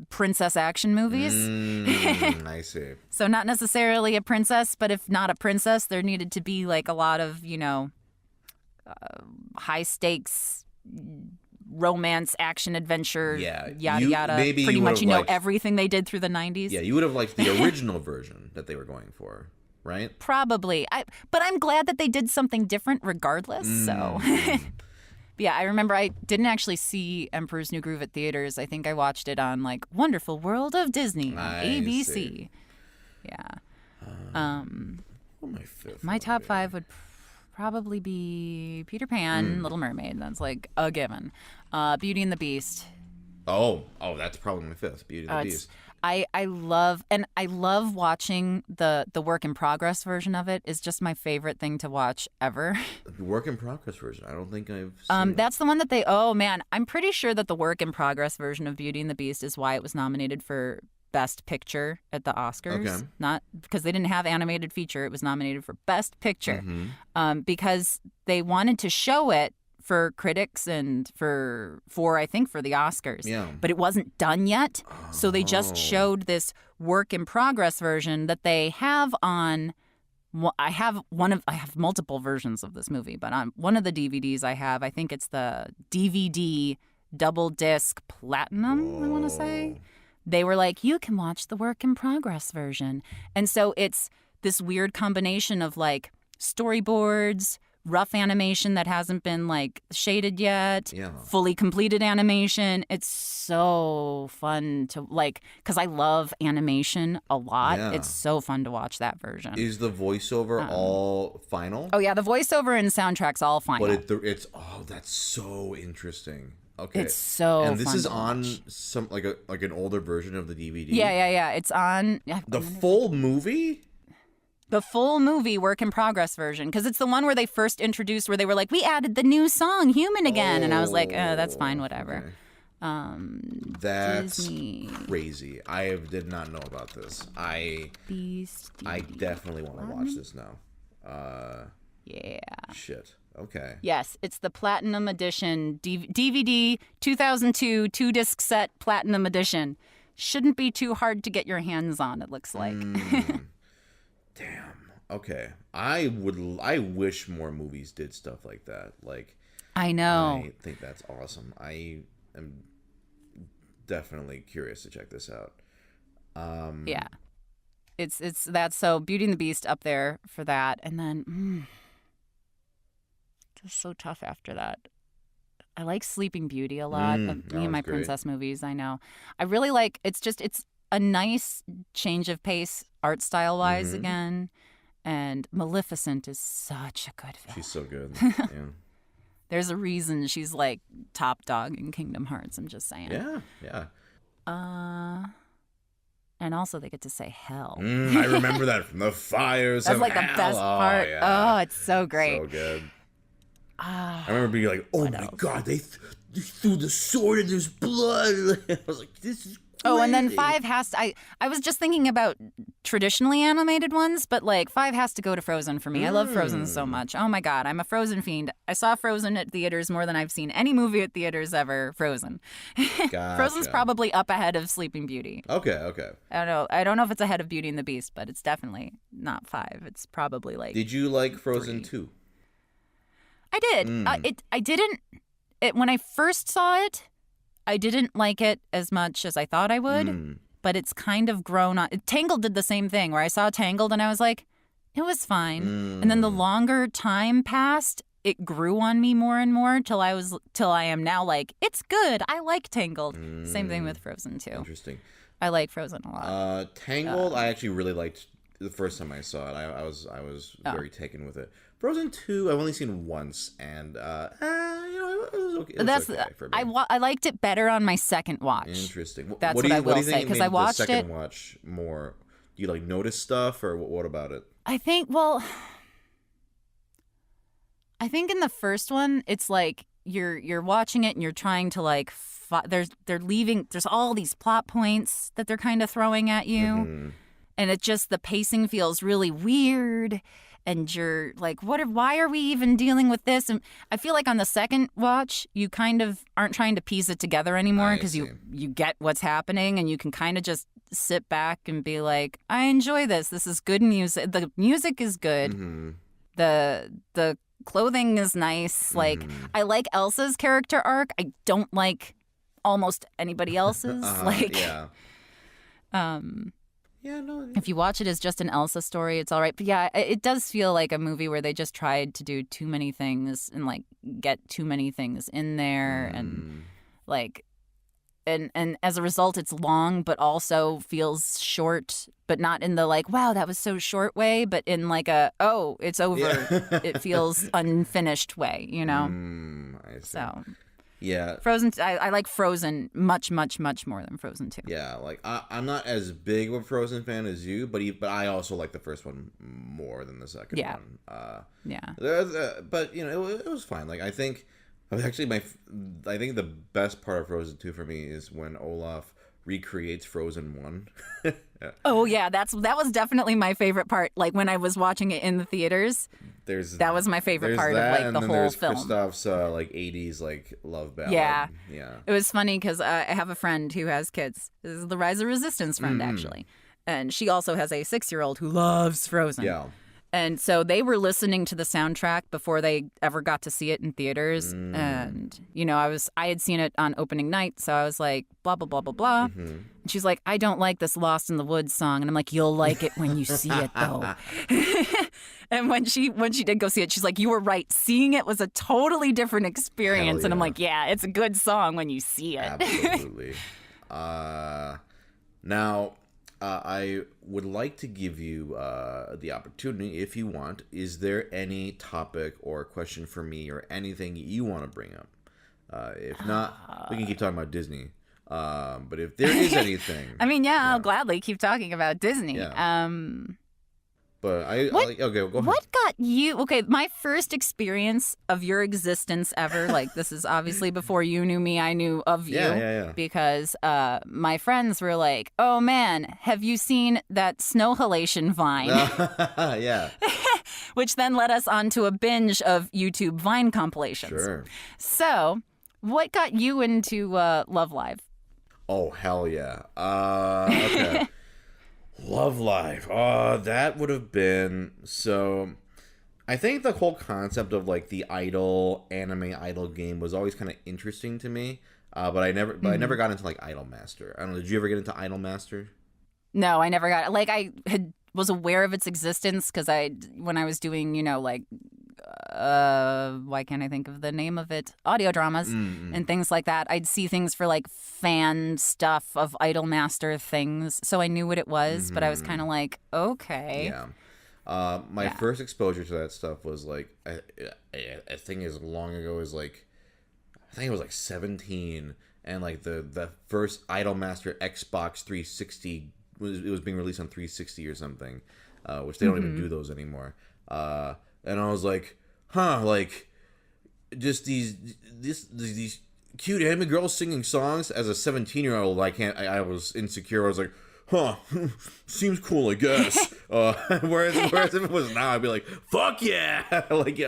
princess action movies. I see. So not necessarily a princess, but if not a princess, there needed to be like a lot of high stakes romance, action, adventure, yada yada. Pretty much, everything they did through the 90s. Yeah, you would have liked the original version that they were going for, right? Probably. But I'm glad that they did something different regardless. So, yeah, I remember I didn't actually see Emperor's New Groove at theaters. I think I watched it on like Wonderful World of Disney on ABC. See. Yeah. My fifth. My top 5 would probably be Peter Pan, Little Mermaid. That's like a given. Beauty and the Beast. Oh, that's probably my 5th. Beauty and the Beast. I love watching the work in progress version of it. Is just my favorite thing to watch ever. The work in progress version. I don't think I've seen that's the one that they. Oh man, I'm pretty sure that the work in progress version of Beauty and the Beast is why it was nominated for Best Picture at the Oscars. Okay. Not because they didn't have animated feature. It was nominated for Best Picture because they wanted to show it for critics and for I think for the Oscars. Yeah. But it wasn't done yet. So they just showed this work in progress version that they have on. I have multiple versions of this movie, but on one of the DVDs I think it's the DVD double disc platinum, I want to say. They were like, you can watch the work in progress version. And so it's this weird combination of like storyboards, rough animation that hasn't been like shaded yet, fully completed animation. It's so fun to like, because I love animation a lot. Yeah. It's so fun to watch that version. Is the voiceover all final? Oh yeah, the voiceover and soundtrack's all final. But it's that's so interesting. Okay. It's so and this fun is to on watch. Some like an older version of the DVD. Yeah. It's on the full movie. The full movie work in progress version, because it's the one where they first introduced, where they were like, we added the new song Human again, and I was like, that's fine, whatever. Okay. That's Disney. Crazy. I did not know about this. Beast DVD. I definitely want to watch this now. Yeah. Shit. Okay. Yes, it's the Platinum Edition DVD 2002 2-disc set Platinum Edition. Shouldn't be too hard to get your hands on, it looks like. Damn. Okay. I wish more movies did stuff like that. Like, I know. I think that's awesome. I am definitely curious to check this out. Yeah. It's that. So Beauty and the Beast up there for that, and then it's so tough after that. I like Sleeping Beauty a lot. Of me and my princess movies. I know. I really like. It's a nice change of pace art style wise again, and Maleficent is such a good film. She's so good. Yeah. There's a reason she's like top dog in Kingdom Hearts. I'm just saying. Yeah. And also they get to say hell. I remember that from the fires That's of like the hell. best part. Yeah. Oh, it's so great. So good. I remember being like, oh my god, they threw the sword and there's blood. I was like, this is crazy. Oh, and then 5 has to... I was just thinking about traditionally animated ones, but like 5 has to go to Frozen for me. I love Frozen so much. Oh my god, I'm a Frozen fiend. I saw Frozen at theaters more than I've seen any movie at theaters ever. Frozen. Gotcha. Frozen's probably up ahead of Sleeping Beauty. Okay. I don't know if it's ahead of Beauty and the Beast, but it's definitely not 5. It's probably like... Did you like Frozen 2? I did. I didn't... when I first saw it, I didn't like it as much as I thought I would, but it's kind of grown on. Tangled did the same thing, where I saw Tangled and I was like, it was fine. And then the longer time passed, it grew on me more and more till I am now like, it's good. I like Tangled. Same thing with Frozen too. Interesting. I like Frozen a lot. Tangled, I actually really liked the first time I saw it. I was very taken with it. Frozen 2, I've only seen once, and it was okay. It was okay for me. I liked it better on my second watch. Interesting. That's what I will say, because I watched the second watch more. Do you like notice stuff, or what about it? I think in the first one, it's like you're watching it and you're trying to like there's all these plot points that they're kind of throwing at you, and it just the pacing feels really weird. And you're like, why are we even dealing with this? And I feel like on the second watch, you kind of aren't trying to piece it together anymore because you get what's happening and you can kind of just sit back and be like, I enjoy this. This is good music. The music is good. The clothing is nice. Like, I like Elsa's character arc. I don't like almost anybody else's. Yeah, no. If you watch it as just an Elsa story, it's all right. But yeah, it does feel like a movie where they just tried to do too many things and like get too many things in there, and like, and as a result, it's long but also feels short, but not in the like, wow, that was so short way, but in like a, oh, it's over. Yeah. It feels unfinished way, you know. I see. So. Yeah. Frozen. I like Frozen much, much, much more than Frozen 2. Yeah, like I'm not as big of a Frozen fan as you, but I also like the first one more than the second one. But you know, it was fine. Like I think the best part of Frozen 2 for me is when Olaf recreates Frozen 1. Oh yeah, that was definitely my favorite part. Like when I was watching it in the theaters, that was my favorite part of like the whole film. Kristoff's like 80s like love ballad. Yeah. Yeah. It was funny because I have a friend who has kids. This is the Rise of Resistance friend actually, and she also has a 6-year-old who loves Frozen. Yeah. And so they were listening to the soundtrack before they ever got to see it in theaters. And, you know, I had seen it on opening night. So I was like, blah, blah, blah, blah, blah. And she's like, I don't like this Lost in the Woods song. And I'm like, you'll like it when you see it, though. And when she did go see it, she's like, you were right. Seeing it was a totally different experience. Yeah. And I'm like, yeah, it's a good song when you see it. Absolutely. Now... I would like to give you the opportunity, if you want. Is there any topic or question for me or anything you want to bring up? If not, we can keep talking about Disney. But if there is anything... I mean, I'll gladly keep talking about Disney. Yeah. But okay, go ahead. What got you? Okay, my first experience of your existence ever, like this is obviously before you knew me, I knew of you. Yeah. Because my friends were like, oh man, have you seen that Snowhalation Vine? Yeah. Which then led us onto a binge of YouTube Vine compilations. Sure. So, what got you into Love Live? Oh, hell yeah. Okay. Love Live. That would have been so. I think the whole concept of like the anime idol game was always kind of interesting to me. But I never got into like Idol Master. I don't know. Did you ever get into Idol Master? No, I never got it. Like I was aware of its existence because when I was doing, you know, like why can't I think of the name of it? Audio dramas and things like that. I'd see things for like fan stuff of Idol Master things, so I knew what it was, but I was kind of like, okay. Yeah. My first exposure to that stuff was like I think as long ago as like I think it was like 17, and like the first Idol Master Xbox 360 it was being released on 360 or something, which they don't even do those anymore. And I was like, huh, like just these cute anime girls singing songs. As a 17-year-old, I was insecure. I was like, huh, seems cool, I guess. Whereas if it was now, I'd be like, fuck yeah, like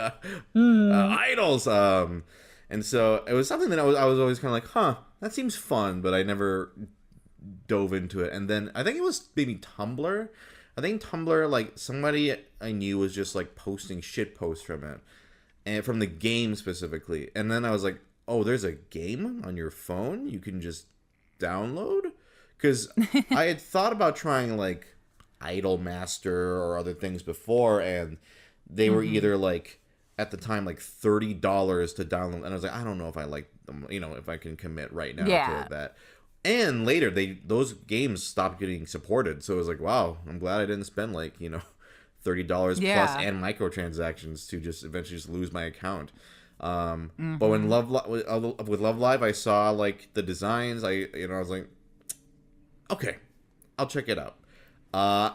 idols. And so it was something that I was always kind of like, huh, that seems fun, but I never dove into it. And then I think it was maybe Tumblr. I think Tumblr, like somebody I knew was just like posting shit posts from it, and from the game specifically. And then I was like, oh, there's a game on your phone you can just download? Because I had thought about trying like Idol Master or other things before, and they were either like at the time like $30 to download, and I was like, I don't know if I like them, if I can commit right now to that. And later those games stopped getting supported, so it was like, wow, I'm glad I didn't spend like $30 plus and microtransactions to just eventually just lose my account. But when with Love Live, I saw like the designs, I was like, okay, I'll check it out.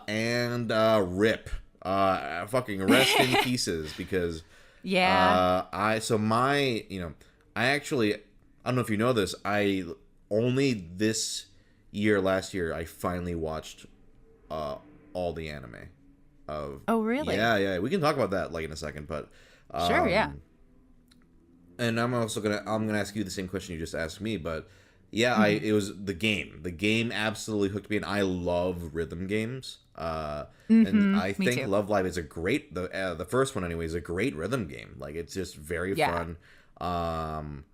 And rip, fucking rest in pieces, because I actually, I don't know if you know this, only last year I finally watched all the anime of. Oh really? Yeah, we can talk about that like in a second, but sure, yeah. And I'm gonna ask you the same question you just asked me, but yeah, it was the game. The game absolutely hooked me, and I love rhythm games. And I think Love Live is a great, the first one anyway, is a great rhythm game. Like, it's just very fun. And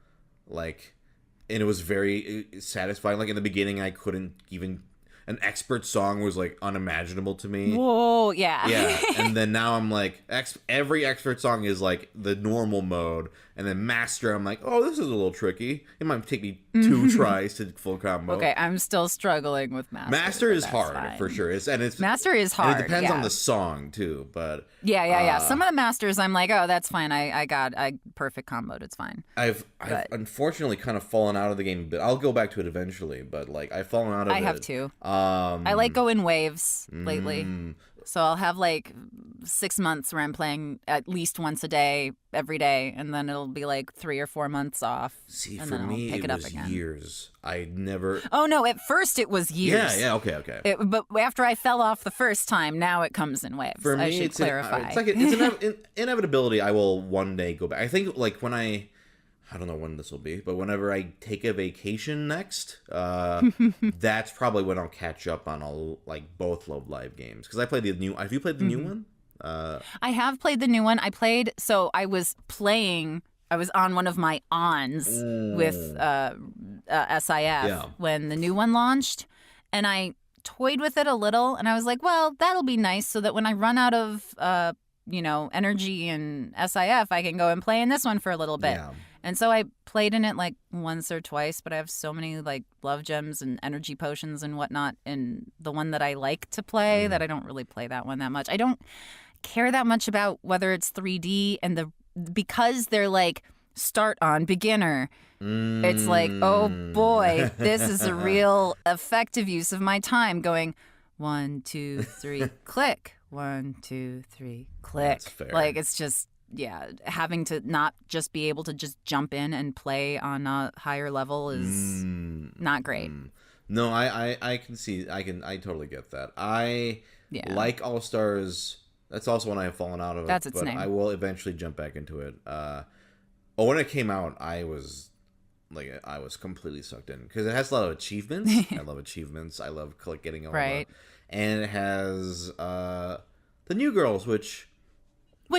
it was very satisfying. Like, in the beginning, I couldn't even, an expert song was like unimaginable to me. Whoa, yeah. Yeah, and then now I'm like, every expert song is like the normal mode, and then master, I'm like, oh, this is a little tricky. It might take me 2 tries to full combo. Okay, I'm still struggling with master. Master is hard for sure. Master is hard. And it depends on the song too, but yeah. Some of the masters, I'm like, oh, that's fine. I perfect comboed. It's fine. I've unfortunately kind of fallen out of the game a bit. I'll go back to it eventually, but like I've fallen out of it. I have too. I like go in waves lately. So I'll have like 6 months where I'm playing at least once a day, every day, and then it'll be like 3 or 4 months off. See, and for then me, I'll pick it it was up again. years. I never. Oh no! At first, it was years. Yeah. Okay. But after I fell off the first time, now it comes in waves. For me, I should clarify. It's like an inevitability. I will one day go back. I think like when I don't know when this will be, but whenever I take a vacation next, that's probably when I'll catch up on both Love Live games. Because I played the new. Have you played the new one? I have played the new one. I was on one of my ons with SIF when the new one launched, and I toyed with it a little, and I was like, well, that'll be nice, so that when I run out of energy and SIF, I can go and play in this one for a little bit. Yeah. And so I played in it like once or twice, but I have so many like love gems and energy potions and whatnot in the one that I like to play that I don't really play that one that much. I don't care that much about whether it's 3D and because they're like start on beginner. It's like, oh boy, this is a real effective use of my time going 1, 2, 3, click. 1, 2, 3, click. That's fair. Like it's just. Yeah, having to not just be able to just jump in and play on a higher level is not great. No, I can see, I totally get that. I like All Stars. That's also one I have fallen out of. That's its but name. I will eventually jump back into it. When it came out, I was completely sucked in because it has a lot of achievements. I love achievements. I love getting over. Right. And it has the New Girls, which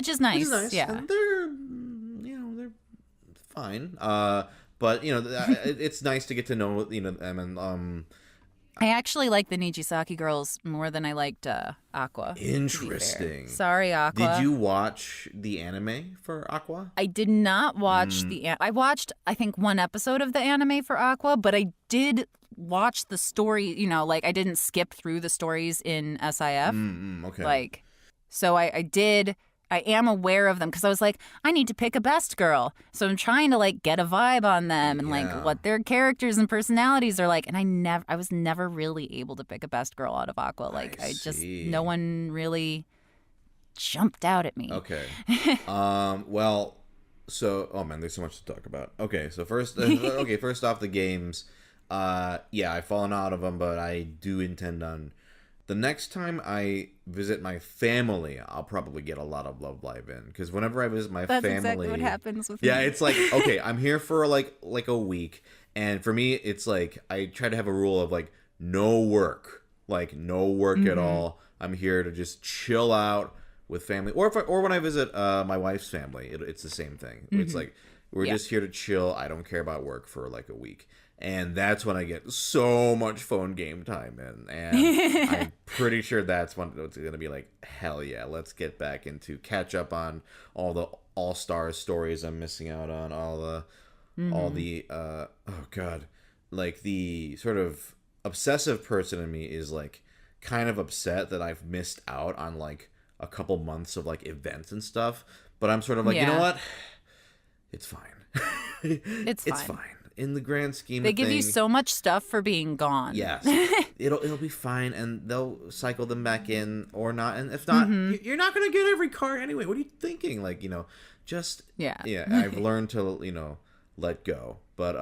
is nice. Yeah, and they're fine. But it's nice to get to know them, and I actually like the Nijisaki girls more than I liked Aqua. Interesting. Sorry, Aqua. Did you watch the anime for Aqua? I did not watch I watched I think one episode of the anime for Aqua, but I did watch the story. I didn't skip through the stories in SIF. Okay. So I did. I am aware of them because I was like, I need to pick a best girl. So I'm trying to like get a vibe on them and like what their characters and personalities are like. And I was never really able to pick a best girl out of Aqua. Like no one really jumped out at me. Okay. Well, so, oh man, there's so much to talk about. Okay, so first off, the games. Yeah, I've fallen out of them, but I do intend on. The next time I visit my family, I'll probably get a lot of Love Live in, because whenever I visit my family, that's exactly what happens with me. Yeah, it's like, okay, I'm here for like a week, and for me, it's like I try to have a rule of like no work at all. I'm here to just chill out with family, or when I visit my wife's family, it's the same thing. It's like we're just here to chill. I don't care about work for like a week. And that's when I get so much phone game time in. And I'm pretty sure that's when it's going to be like, hell yeah, let's get back into catch up on all the All-Star stories I'm missing out on, all the oh God, like the sort of obsessive person in me is like kind of upset that I've missed out on like a couple months of like events and stuff. But I'm sort of like, you know what? It's fine. It's fine. In the grand scheme of things. They give you so much stuff for being gone. Yes. It'll be fine, and they'll cycle them back in or not. And if not, you're not going to get every card anyway. What are you thinking? Like, just... Yeah, I've learned to, let go. But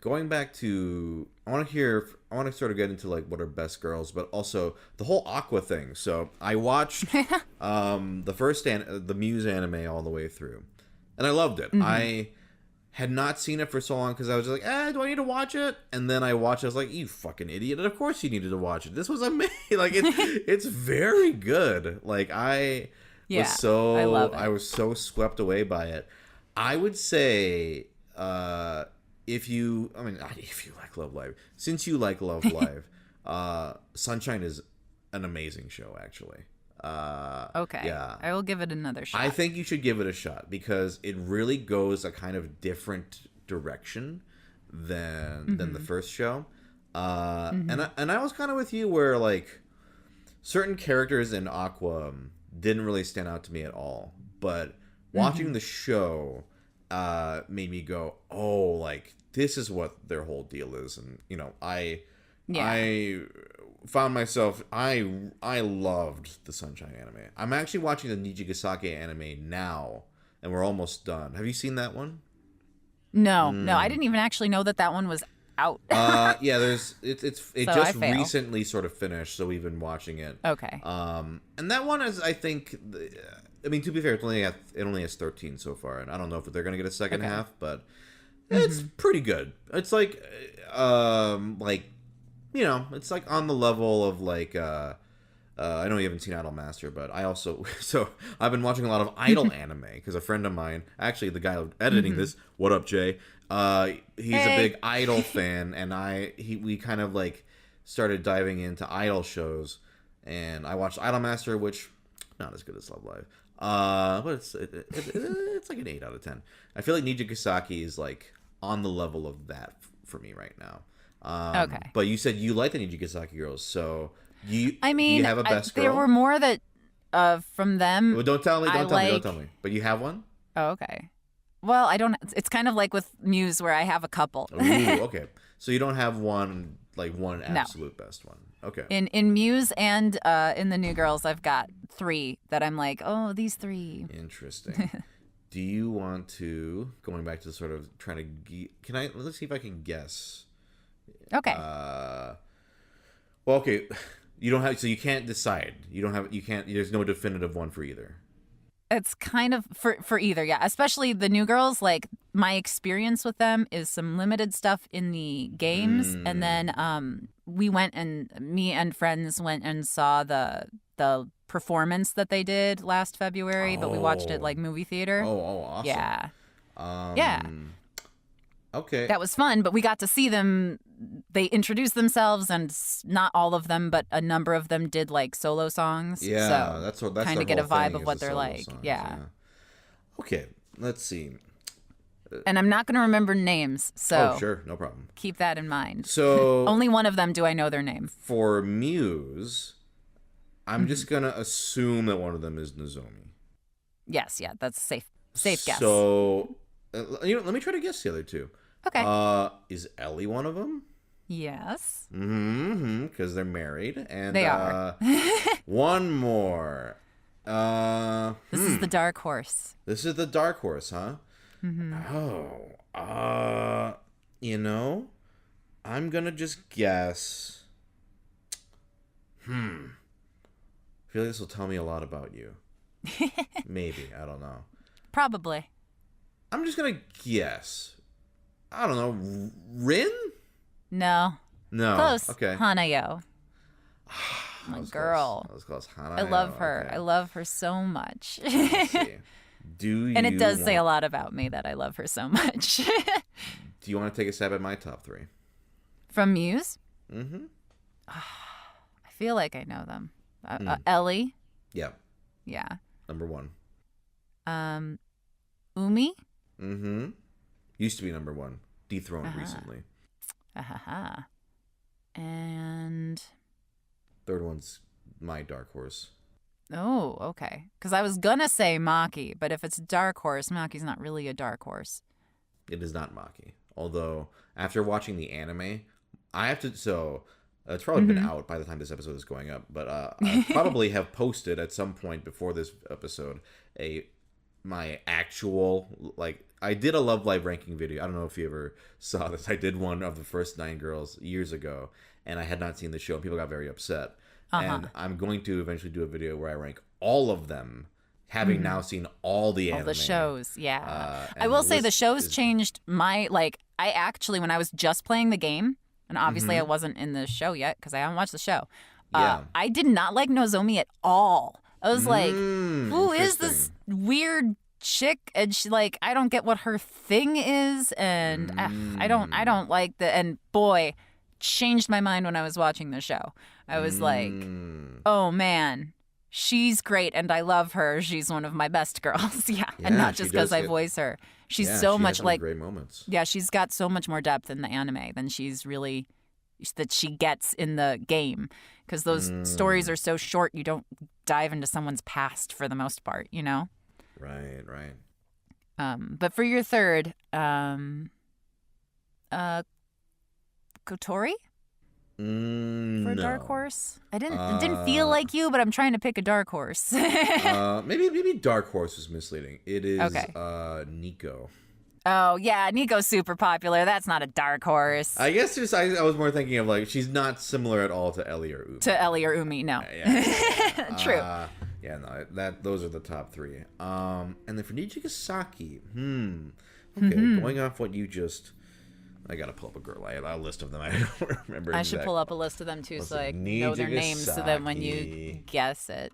going back to... I want to sort of get into, like, what are best girls, but also the whole Aqua thing. So I watched the Muse anime all the way through, and I loved it. I had not seen it for so long because I was just like, do I need to watch it? And then I watched it. I was like, you fucking idiot. And of course you needed to watch it. This was amazing. Like, it's very good. Like, I love it. I was so swept away by it. I would say, if you like Love Live, since you like Love Live, Sunshine is an amazing show, actually. Okay. Yeah. I will give it another shot. I think you should give it a shot because it really goes a kind of different direction than the first show. And I was kind of with you where like certain characters in Aqua didn't really stand out to me at all, but watching the show made me go, oh, like this is what their whole deal is. And I found myself, I loved the Sunshine anime. I'm actually watching the Nijigasake anime now, and we're almost done. Have you seen that one? No, I didn't even actually know that one was out. Yeah, it just recently sort of finished, so we've been watching it. Okay. And that one is, I think, I mean, to be fair, it only has 13 so far, and I don't know if they're gonna get a second half, but it's pretty good. It's like, it's like on the level of like, I know you haven't seen Idol Master, but I've been watching a lot of Idol anime because a friend of mine, actually the guy editing this, what up, Jay? He's a big Idol fan, and we kind of like started diving into Idol shows, and I watched Idol Master, which not as good as Love Live, but it's like an 8 out of 10. I feel like Nijigasaki is like on the level of that for me right now. Okay. But you said you like the Nijigasaki girls, so do you have a best girl? There were more that from them. Well, don't tell me. Don't tell me. But you have one? Oh, okay. Well, I don't. It's kind of like with Muse, where I have a couple. Ooh, okay. So you don't have one absolute best one. Okay. In Muse and in the New Girls, I've got 3 that I'm like, oh, these 3. Interesting. Do you want to, going back to sort of trying to, let's see if I can guess. Okay. Well, okay. You don't have, so you can't decide. There's no definitive one for either. It's kind of for either, yeah. Especially the New Girls, like my experience with them is some limited stuff in the games, and then me and friends went and saw the performance that they did last February, but we watched it like movie theater. Oh, awesome. Yeah. Yeah. Okay. That was fun, but we got to see them. They introduced themselves, and not all of them, but a number of them did like solo songs. Yeah, so that's kind of get a vibe of what they're like. Songs, yeah. Okay, let's see. And I'm not going to remember names, so sure, no problem. Keep that in mind. So only one of them do I know their name. For Muse, I'm just gonna assume that one of them is Nozomi. Yes, yeah, that's a safe guess. So, let me try to guess the other two. Okay. Is Ellie one of them? Yes. Mm-hmm. Because they're married, and They are. one more. This is the dark horse. This is the dark horse, huh? Mm-hmm. Oh. I'm gonna just guess. I feel like this will tell me a lot about you. Maybe. I don't know. Probably. I'm just gonna guess. I don't know. Rin? No. No. Close. Okay. Hanayo. My girl. That was close. I love her. Okay. I love her so much. Let's see. And it does say a lot about me that I love her so much. Do you want to take a stab at my top three? From Muse? Mm-hmm. I feel like I know them. Ellie? Yeah. Yeah. Number one. Umi? Mm-hmm. Used to be number one. Dethroned recently. And... Third one's my dark horse. Oh, okay. Because I was gonna say Maki, but if it's dark horse, Maki's not really a dark horse. It is not Maki. Although, after watching the anime, I have to... So, it's probably been out by the time this episode is going up, but I probably have posted at some point before this episode my actual... I did a Love Live ranking video. I don't know if you ever saw this. I did one of the first 9 girls years ago, and I had not seen the show, and people got very upset. And I'm going to eventually do a video where I rank all of them, having now seen all the anime. All the shows, yeah. I will say the shows changed my, I actually, when I was just playing the game, and obviously I wasn't in the show yet because I haven't watched the show, I did not like Nozomi at all. I was like, who is this weird chick? And she, I don't get what her thing is, and I don't like and boy, changed my mind when I was watching the show. I was like, oh man, she's great and I love her. She's one of my best girls. And not just because I voice her. She's so she much has great moments. Yeah, she's got so much more depth in the anime than that she gets in the game. Because those stories are so short, you don't dive into someone's past for the most part, you know? Right. But for your third, Kotori? For a dark horse? It didn't feel like you, but I'm trying to pick a dark horse. Maybe dark horse is misleading. It is Nico. Oh yeah, Nico's super popular. That's not a dark horse. I guess I was more thinking of she's not similar at all to Ellie or Umi. No. Yeah. True. Those are the top 3. And then for Nijigasaki, okay, going off what you just... I gotta pull up a list of them. I don't remember. I should pull up a list of them too, so I know their names, so that when you guess it.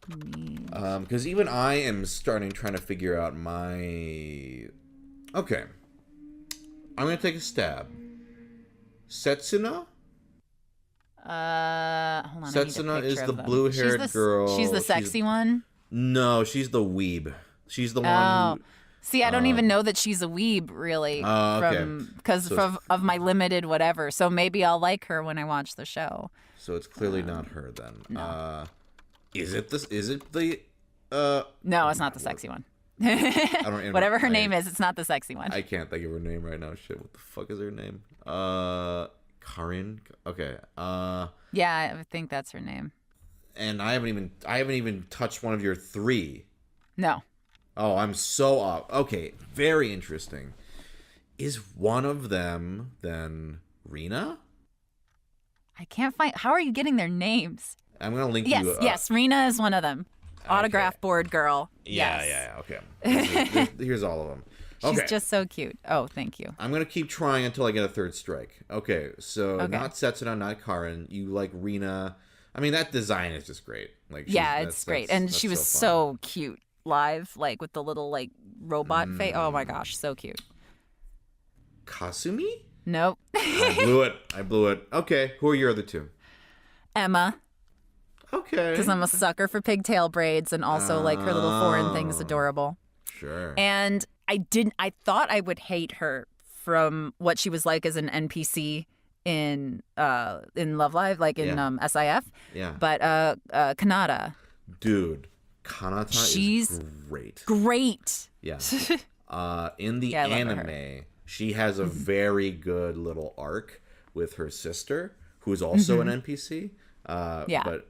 Because even I am trying to figure out my. Okay, I'm gonna take a stab. Setsuna. Hold on. Setsuna is the blue-haired girl. She's the sexy one. No, she's the weeb. She's the one. See, I don't even know that she's a weeb, really, because of my limited whatever. So maybe I'll like her when I watch the show. So it's clearly not her then. No. Is it the? No, it's not the sexy one. Whatever her name is, it's not the sexy one. I can't think of her name right now. Shit, what the fuck is her name? Karin. Okay. Yeah, I think that's her name. And I haven't even touched one of your 3. No. Oh, I'm so off. Okay, very interesting. Is one of them then Rina? I can't find... How are you getting their names? I'm going to link you... Yes, Rina is one of them. Autograph board girl. Yeah, okay. Here's all of them. Okay. She's just so cute. Oh, thank you. I'm going to keep trying until I get a third strike. Okay, so not Setsuna, not Karin. You like Rina. I mean, that design is just great. It's great. And she was so cute. Live, with the little robot face. Oh my gosh, so cute. Kasumi? Nope. I blew it. Okay, who are your other 2? Emma. Okay. Because I'm a sucker for pigtail braids, and also her little foreign thing is adorable. Sure. And I thought I would hate her from what she was like as an NPC in Love Live, like in SIF. Yeah. But Kanata. Dude, Kanata She's is great. Great. Yeah. In the Yeah, I love anime, she has a very good little arc with her sister, who's also an NPC. But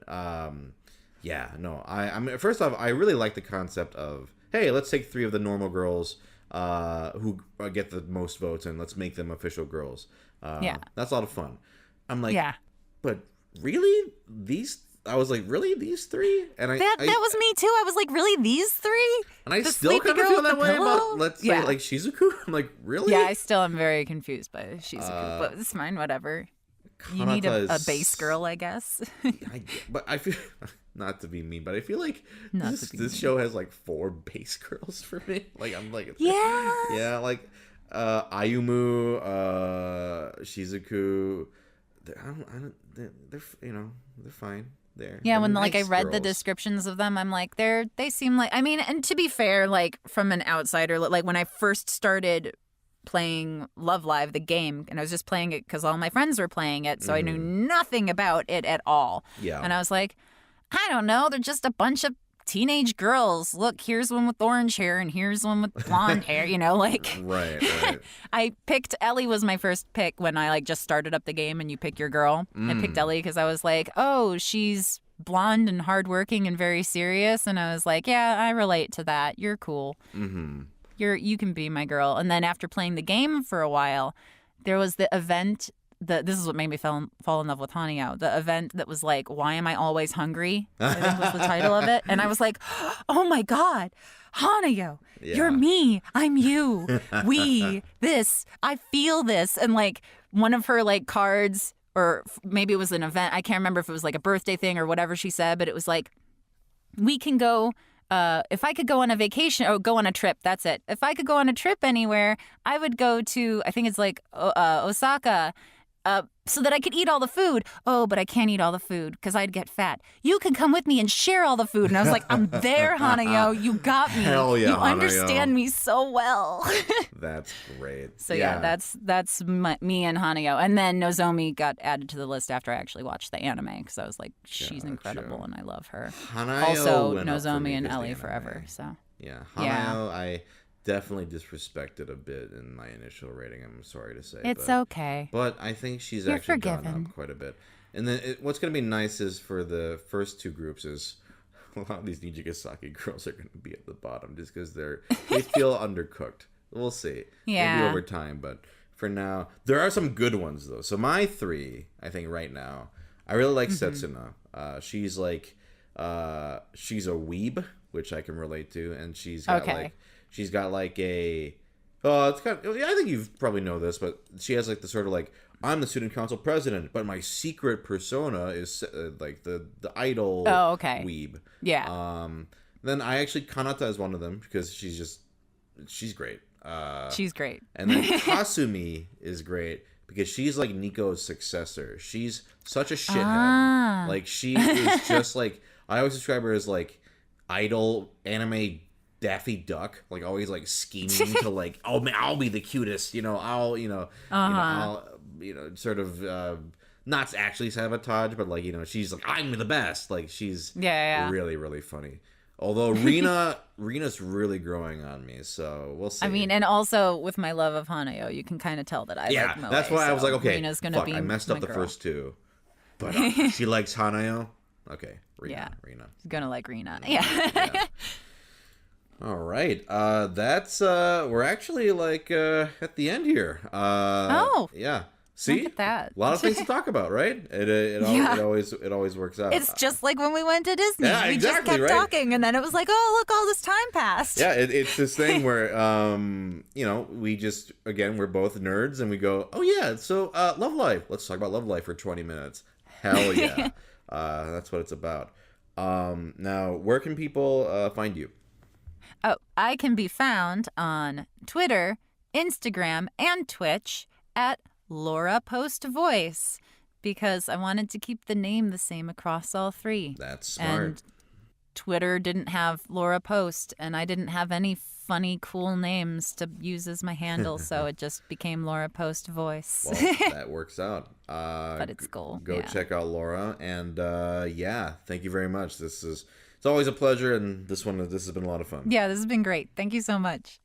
yeah, no. I mean, first off, I really like the concept of, hey, let's take 3 of the normal girls who get the most votes and let's make them official girls. That's a lot of fun. I'm like, but really? I was like, really? These 3? And that was me too. I was like, really? These 3? And I still kind of feel that way about, let's say, like Shizuku. I'm like, really? Yeah, I still am very confused by Shizuku, but it's fine, whatever. You need a base girl, I guess. But I feel, not to be mean, but I feel like this show has like 4 base girls for me. Like, I'm like, yeah, like Ayumu, Shizuku. They're fine. They're when nice I read girls. the descriptions of them, I'm like, they seem like, I mean, and to be fair, like from an outsider, like when I first started playing Love Live, the game, and I was just playing it because all my friends were playing it, so I knew nothing about it at all. Yeah. And I was like, I don't know, they're just a bunch of teenage girls. Look, here's one with orange hair and here's one with blonde hair, like. Right. I picked Ellie was my first pick when I just started up the game and you pick your girl. I picked Ellie because I was like, oh, she's blonde and hardworking and very serious. And I was like, yeah, I relate to that. You're cool. Mm-hmm. You can be my girl. And then after playing the game for a while, there was the event. This is what made me fall in love with Hanyo. The event that was like, why am I always hungry? I think was the title of it. And I was like, oh my God, Hanyo, you're me. I'm you. We, this, I feel this. And one of her cards, or maybe it was an event. I can't remember if it was a birthday thing or whatever she said, but it was like, we can go. If I could go on a vacation or go on a trip, that's it. If I could go on a trip anywhere, I would go to, I think it's Osaka, so that I could eat all the food. Oh, but I can't eat all the food because I'd get fat. You can come with me and share all the food. And I was like, I'm there, Hanayo. You got me. Hell yeah, you Hanayo. understand me so well. That's great. So that's me and Hanayo. And then Nozomi got added to the list after I actually watched the anime because I was like, she's incredible and I love her. Hanayo also, went up for Nozomi me and 'cause Ellie the forever. anime. So Hanayo, I definitely disrespected a bit in my initial rating. I'm sorry to say. It's okay. But I think she's You're actually forgiven. gone up quite a bit. And then what's going to be nice is for the first 2 groups is a lot of these Nijigasaki girls are going to be at the bottom just because they feel undercooked. We'll see. Yeah. Maybe over time, but for now, there are some good ones though. So my 3, I think right now, I really like Setsuna. She's she's a weeb, which I can relate to, and she's got she's got a it's kind of, I think you probably know this, but she has the sort of I'm the student council president, but my secret persona is the idol weeb. Yeah. Then I actually Kanata is one of them because she's great. She's great. And then Kasumi is great because she's Nico's successor. She's such a shithead. She is just I always describe her as idol anime Daffy Duck, always scheming to oh man, I'll be the cutest, I'll I'll sort of not actually sabotage, but she's I'm the best, she's really really funny. Although Rena's really growing on me, so we'll see. I mean, and also with my love of Hanayo, you can kind of tell that I like Moe. That's why I was like, okay, Rena's gonna be I messed up the girl. first 2, but she likes Hanayo. Okay, Rena. She's gonna like Rena. Yeah. All right. That's we're actually at the end here. Yeah. See? Look at that. A lot of things to talk about, right? It always works out. It's just like when we went to Disney. Yeah, we exactly, just kept talking, and then it was like, oh, look, all this time passed. Yeah, it's this thing where we just we're both nerds and we go, oh yeah, so Love Life. Let's talk about Love Life for 20 minutes. Hell yeah. That's what it's about. Now, where can people find you? Oh, I can be found on Twitter, Instagram, and Twitch at Laura Post Voice because I wanted to keep the name the same across all 3. That's smart. Twitter didn't have Laura Post, and I didn't have any funny, cool names to use as my handle, so it just became Laura Post Voice. Well, that works out. But it's cool. Go yeah. check out Laura, and thank you very much. It's always a pleasure, and this has been a lot of fun. Yeah, this has been great. Thank you so much.